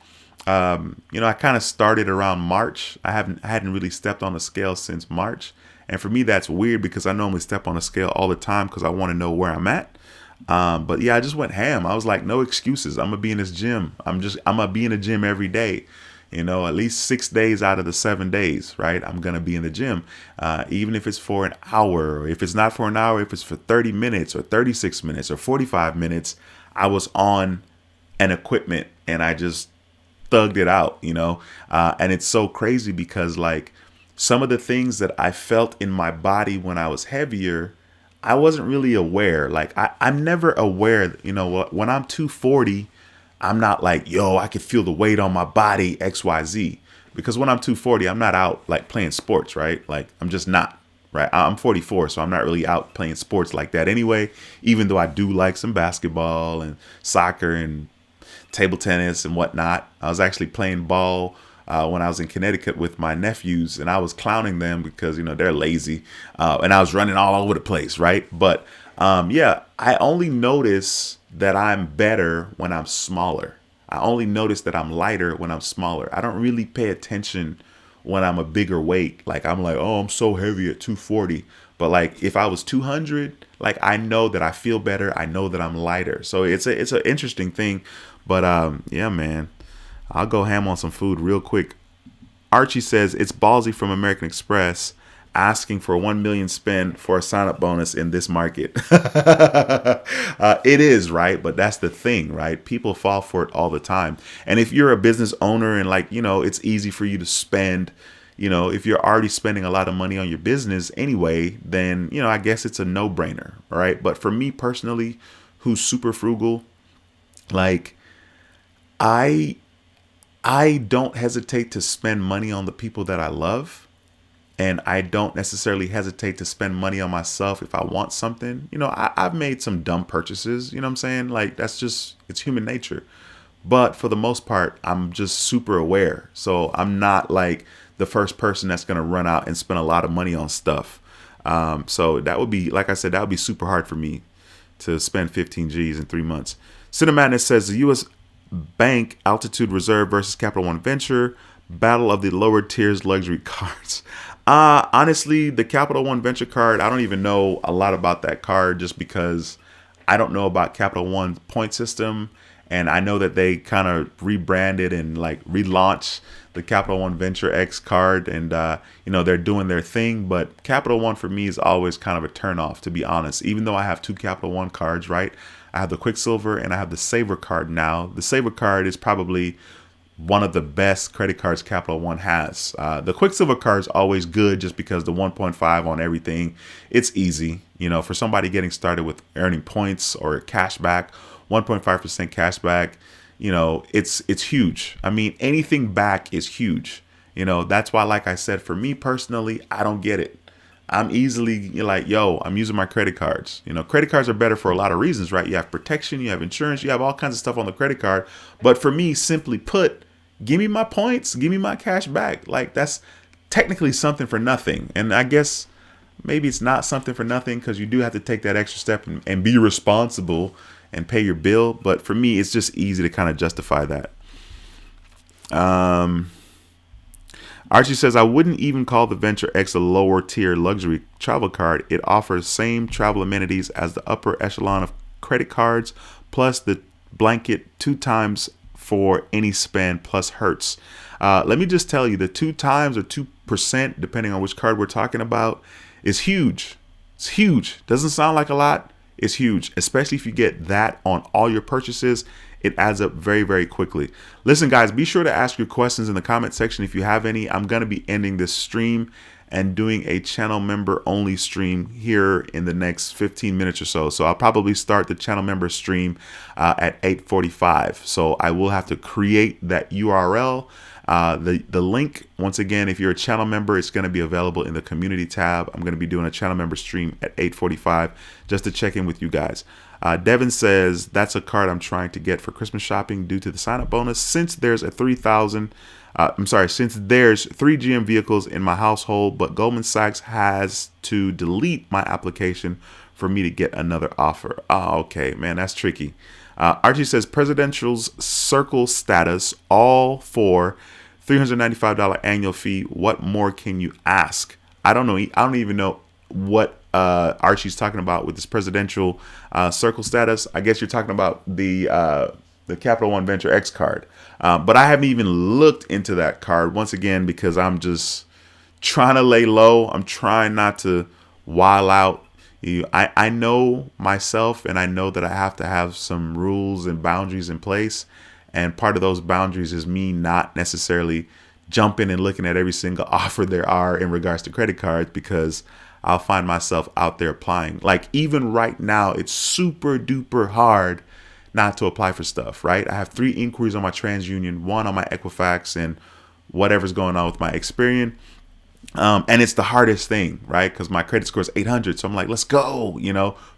A: I kind of started around March. I hadn't really stepped on a scale since March. And for me, that's weird because I normally step on a scale all the time because I want to know where I'm at. But yeah, I just went ham. I was like, no excuses. I'm gonna be in this gym. I'm gonna be in the gym every day. At least 6 days out of the 7 days, right? I'm going to be in the gym, even if it's for an hour, or if it's not for an hour, if it's for 30 minutes or 36 minutes or 45 minutes, I was on an equipment and I just thugged it out, and it's so crazy because, like, some of the things that I felt in my body when I was heavier, I wasn't really aware. Like, I'm never aware, when I'm 240, I'm not like, yo, I can feel the weight on my body, XYZ. Because when I'm 240, I'm not out like playing sports, right? Like, I'm just not, right? I'm 44, so I'm not really out playing sports like that anyway, even though I do like some basketball and soccer and table tennis and whatnot. I was actually playing ball when I was in Connecticut with my nephews, and I was clowning them because, they're lazy. And I was running all over the place, right? But yeah, I only notice that I'm better when I'm smaller. I only notice that I'm lighter when I'm smaller. I don't really pay attention when I'm a bigger weight. Like, I'm like, oh, I'm so heavy at 240. But like, if I was 200, like, I know that I feel better. I know that I'm lighter. So it's an interesting thing. But yeah, man, I'll go ham on some food real quick. Archie says it's ballsy from American Express asking for 1 million spend for a sign-up bonus in this market. It is, right? But that's the thing, right? People fall for it all the time. And if you're a business owner and, like, it's easy for you to spend, if you're already spending a lot of money on your business anyway, then, I guess it's a no-brainer, right? But for me personally, who's super frugal, like, I don't hesitate to spend money on the people that I love. And I don't necessarily hesitate to spend money on myself if I want something. I've made some dumb purchases, you know what I'm saying? Like, it's human nature. But for the most part, I'm just super aware. So I'm not like the first person that's going to run out and spend a lot of money on stuff. So that would be, like I said, that would be super hard for me to spend 15 G's in 3 months. Cinemadness says the U.S. Bank Altitude Reserve versus Capital One Venture, battle of the lower tiers luxury cards. Honestly, the Capital One Venture card, I don't even know a lot about that card just because I don't know about Capital One's point system. And I know that they kind of rebranded and like relaunched the Capital One Venture X card, and they're doing their thing. But Capital One for me is always kind of a turnoff, to be honest. Even though I have 2 Capital One cards, right? I have the Quicksilver and I have the Saver card now. The Saver card is probably one of the best credit cards Capital One has. The Quicksilver card is always good just because the 1.5 on everything, it's easy. For somebody getting started with earning points or cash back, 1.5% cash back, it's huge. I mean, anything back is huge. That's why, like I said, for me personally, I don't get it. I'm easily like, yo, I'm using my credit cards. Credit cards are better for a lot of reasons, right? You have protection, you have insurance, you have all kinds of stuff on the credit card. But for me, simply put, give me my points, give me my cash back. Like, that's technically something for nothing. And I guess maybe it's not something for nothing because you do have to take that extra step and be responsible and pay your bill. But for me, it's just easy to kind of justify that. Archie says, I wouldn't even call the Venture X a lower tier luxury travel card. It offers same travel amenities as the upper echelon of credit cards, plus the blanket 2 times for any spend plus Hertz. Let me just tell you, the 2 times or 2%, depending on which card we're talking about, is huge. It's huge. Doesn't sound like a lot. It's huge, especially if you get that on all your purchases. It adds up very, very quickly. Listen, guys, be sure to ask your questions in the comment section if you have any. I'm going to be ending this stream and doing a channel member only stream here in the next 15 minutes or so. So I'll probably start the channel member stream at 8:45. So I will have to create that URL. The link, once again, if you're a channel member, it's going to be available in the community tab. I'm going to be doing a channel member stream at 8:45 just to check in with you guys. Devin says, that's a card I'm trying to get for Christmas shopping due to the sign up bonus. Since there's since there's 3 GM vehicles in my household, but Goldman Sachs has to delete my application for me to get another offer. Oh, okay, man, that's tricky. Archie says, presidential's circle status, all for $395 annual fee. What more can you ask? I don't know. I don't even know what Archie's talking about with this presidential circle status. I guess you're talking about the Capital One Venture X card. But I haven't even looked into that card, once again, because I'm just trying to lay low. I'm trying not to wild out. I know myself, and I know that I have to have some rules and boundaries in place. And part of those boundaries is me not necessarily jumping and looking at every single offer there are in regards to credit cards, because I'll find myself out there applying. Like, even right now, it's super duper hard not to apply for stuff, right? I have 3 inquiries on my TransUnion, 1 on my Equifax, and whatever's going on with my Experian. And it's the hardest thing, right? Because my credit score is 800. So I'm like, let's go,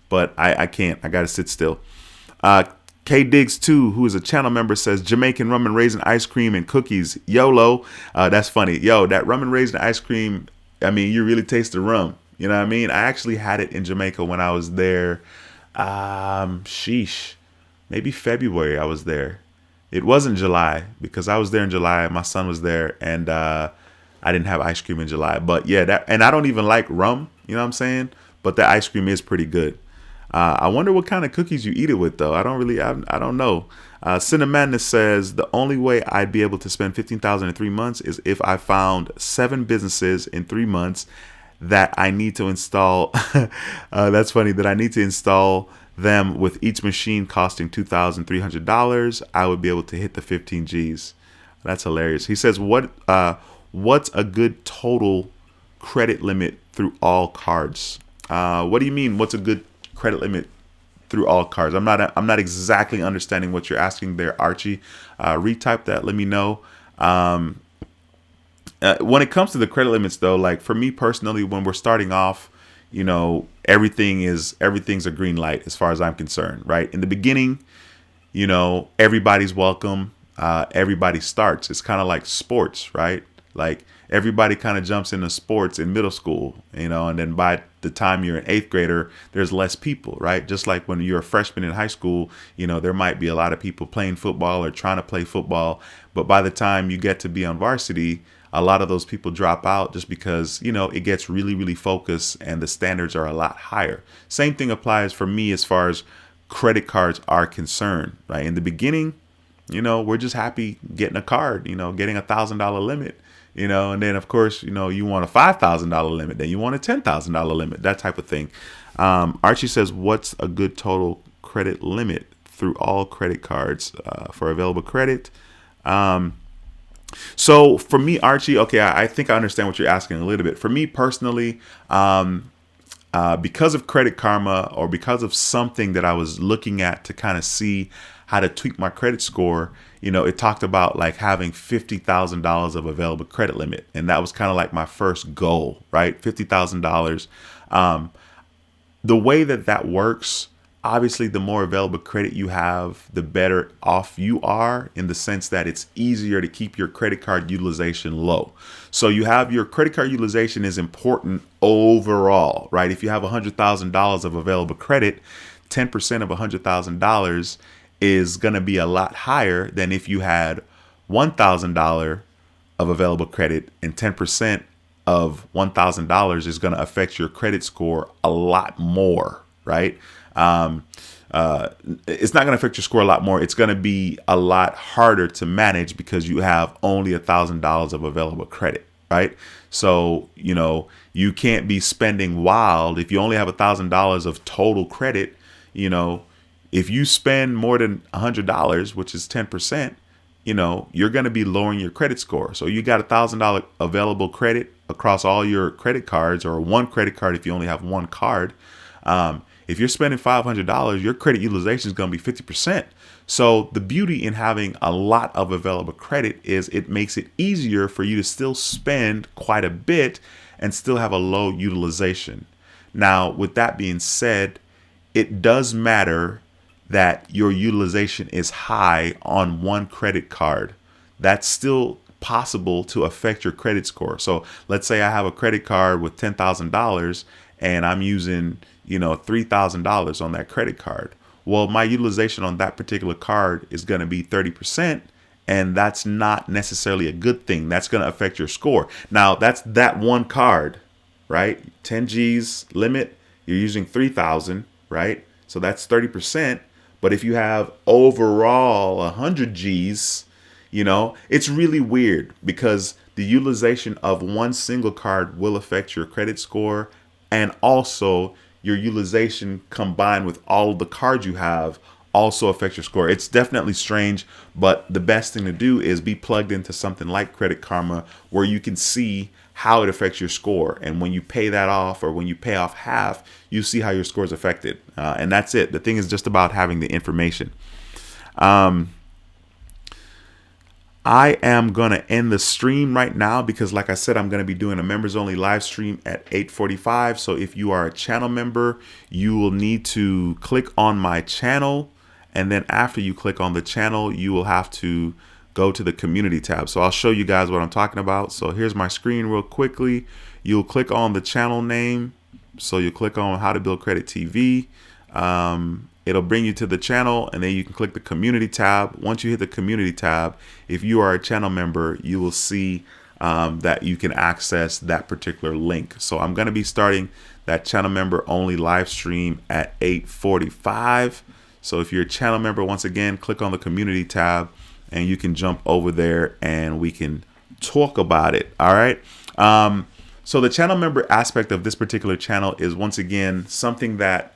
A: but I can't. I got to sit still. K Diggs 2, who is a channel member, says Jamaican rum and raisin ice cream and cookies. YOLO. That's funny. Yo, that rum and raisin ice cream, I mean, you really taste the rum. You know what I mean? I actually had it in Jamaica when I was there. Maybe February I was there. It wasn't July, because I was there in July. My son was there, and I didn't have ice cream in July. But yeah, and I don't even like rum. You know what I'm saying? But the ice cream is pretty good. I wonder what kind of cookies you eat it with, though. I don't know. Cinemadness says the only way I'd be able to spend $15,000 in 3 months is if I found 7 businesses in 3 months that I need to install. That's funny, that I need to install them with each machine costing $2,300. I would be able to hit the 15 G's. That's hilarious. He says, what's a good total credit limit through all cards? What do you mean? What's a good credit limit through all cards? I'm not exactly understanding what you're asking there, Archie. Retype that. Let me know. When it comes to the credit limits, though, like for me personally, when we're starting off, everything's a green light as far as I'm concerned, right? In the beginning, everybody's welcome. Everybody starts. It's kind of like sports, right? Like everybody kind of jumps into sports in middle school, and then by the time you're an 8th grader, there's less people, right? Just like when you're a freshman in high school, there might be a lot of people playing football or trying to play football. But by the time you get to be on varsity, a lot of those people drop out just because, it gets really, really focused and the standards are a lot higher. Same thing applies for me as far as credit cards are concerned, right? In the beginning, we're just happy getting a card, getting $1,000 limit, and then of course, you want a $5,000 limit, then you want a $10,000 limit, that type of thing. Archie says, what's a good total credit limit through all credit cards for available credit? So for me, Archie, okay, I think I understand what you're asking a little bit. For me personally, because of Credit Karma, or because of something that I was looking at to kind of see how to tweak my credit score, it talked about like having $50,000 of available credit limit. And that was kind of like my first goal, right? $50,000. The way that works, obviously, the more available credit you have, the better off you are, in the sense that it's easier to keep your credit card utilization low. So you have your credit card utilization is important overall, right? If you have $100,000 of available credit, 10% of $100,000 is going to be a lot higher than if you had $1,000 of available credit, and 10% of $1,000 is going to affect your credit score a lot more, right? It's not going to affect your score a lot more. It's going to be a lot harder to manage because you have only $1,000 of available credit, right? So, you can't be spending wild. If you only have $1,000 of total credit, if you spend more than $100, which is 10%, you're going to be lowering your credit score. So you got $1,000 available credit across all your credit cards, or one credit card if you only have one card. If you're spending $500, your credit utilization is going to be 50%. So the beauty in having a lot of available credit is it makes it easier for you to still spend quite a bit and still have a low utilization. Now, with that being said, it does matter that your utilization is high on one credit card. That's still possible to affect your credit score. So let's say I have a credit card with $10,000 and I'm using, $3,000 on that credit card. Well, my utilization on that particular card is going to be 30%. And that's not necessarily a good thing. That's going to affect your score. Now, that's that one card, right? 10 G's limit, you're using 3,000, right? So that's 30%. But if you have overall 100 G's, it's really weird, because the utilization of one single card will affect your credit score, and also your utilization combined with all of the cards you have also affects your score. It's definitely strange, but the best thing to do is be plugged into something like Credit Karma, where you can see how it affects your score. And when you pay that off, or when you pay off half, you see how your score is affected. And that's it. The thing is just about having the information. I am going to end the stream right now because, like I said, I'm going to be doing a members only live stream at 8:45. So if you are a channel member, you will need to click on my channel. And then after you click on the channel, you will have to go to the community tab. So I'll show you guys what I'm talking about. So here's my screen real quickly. You'll click on the channel name. So you'll click on How to Build Credit TV. It'll bring you to the channel, and then you can click the community tab. Once you hit the community tab, if you are a channel member, you will see that you can access that particular link. So I'm going to be starting that channel member only live stream at 8:45. So if you're a channel member, once again, click on the community tab and you can jump over there and we can talk about it. All right. So the channel member aspect of this particular channel is, once again, something that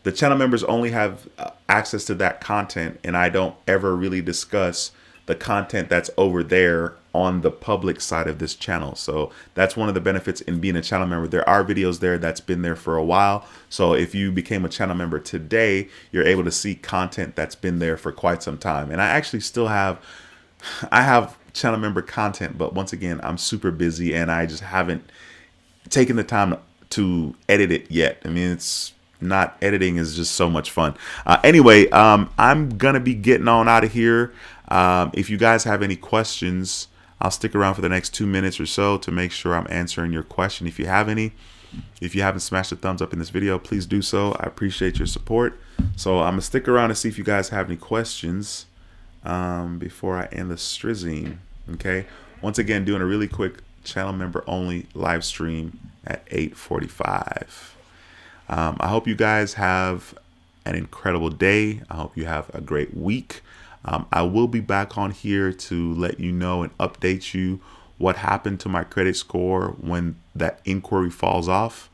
A: the channel members only have access to that content, and I don't ever really discuss the content that's over there on the public side of this channel. So that's one of the benefits in being a channel member. There are videos there that's been there for a while. So if you became a channel member today, you're able to see content that's been there for quite some time. And I actually still have, channel member content, but once again, I'm super busy and I just haven't taken the time to edit it yet. I mean, editing is just so much fun. Anyway, I'm going to be getting on out of here. If you guys have any questions, I'll stick around for the next 2 minutes or so to make sure I'm answering your question. If you have any, if you haven't smashed the thumbs up in this video, please do so. I appreciate your support. So I'm going to stick around to see if you guys have any questions before I end the stream. Okay. Once again, doing a really quick channel member only live stream at 8:45. I hope you guys have an incredible day. I hope you have a great week. I will be back on here to let you know and update you what happened to my credit score when that inquiry falls off.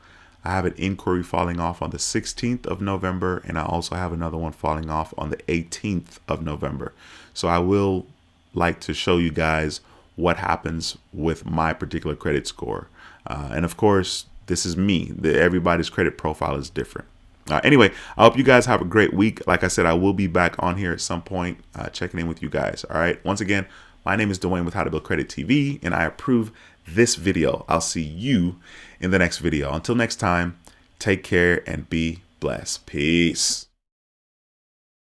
A: I have an inquiry falling off on the 16th of November, and I also have another one falling off on the 18th of November. So I will like to show you guys what happens with my particular credit score. And of course, This is me. Everybody's credit profile is different. Anyway, I hope you guys have a great week. Like I said, I will be back on here at some point, checking in with you guys. All right. Once again, my name is Dwayne with How to Build Credit TV, and I approve this video. I'll see you in the next video. Until next time, take care and be blessed. Peace.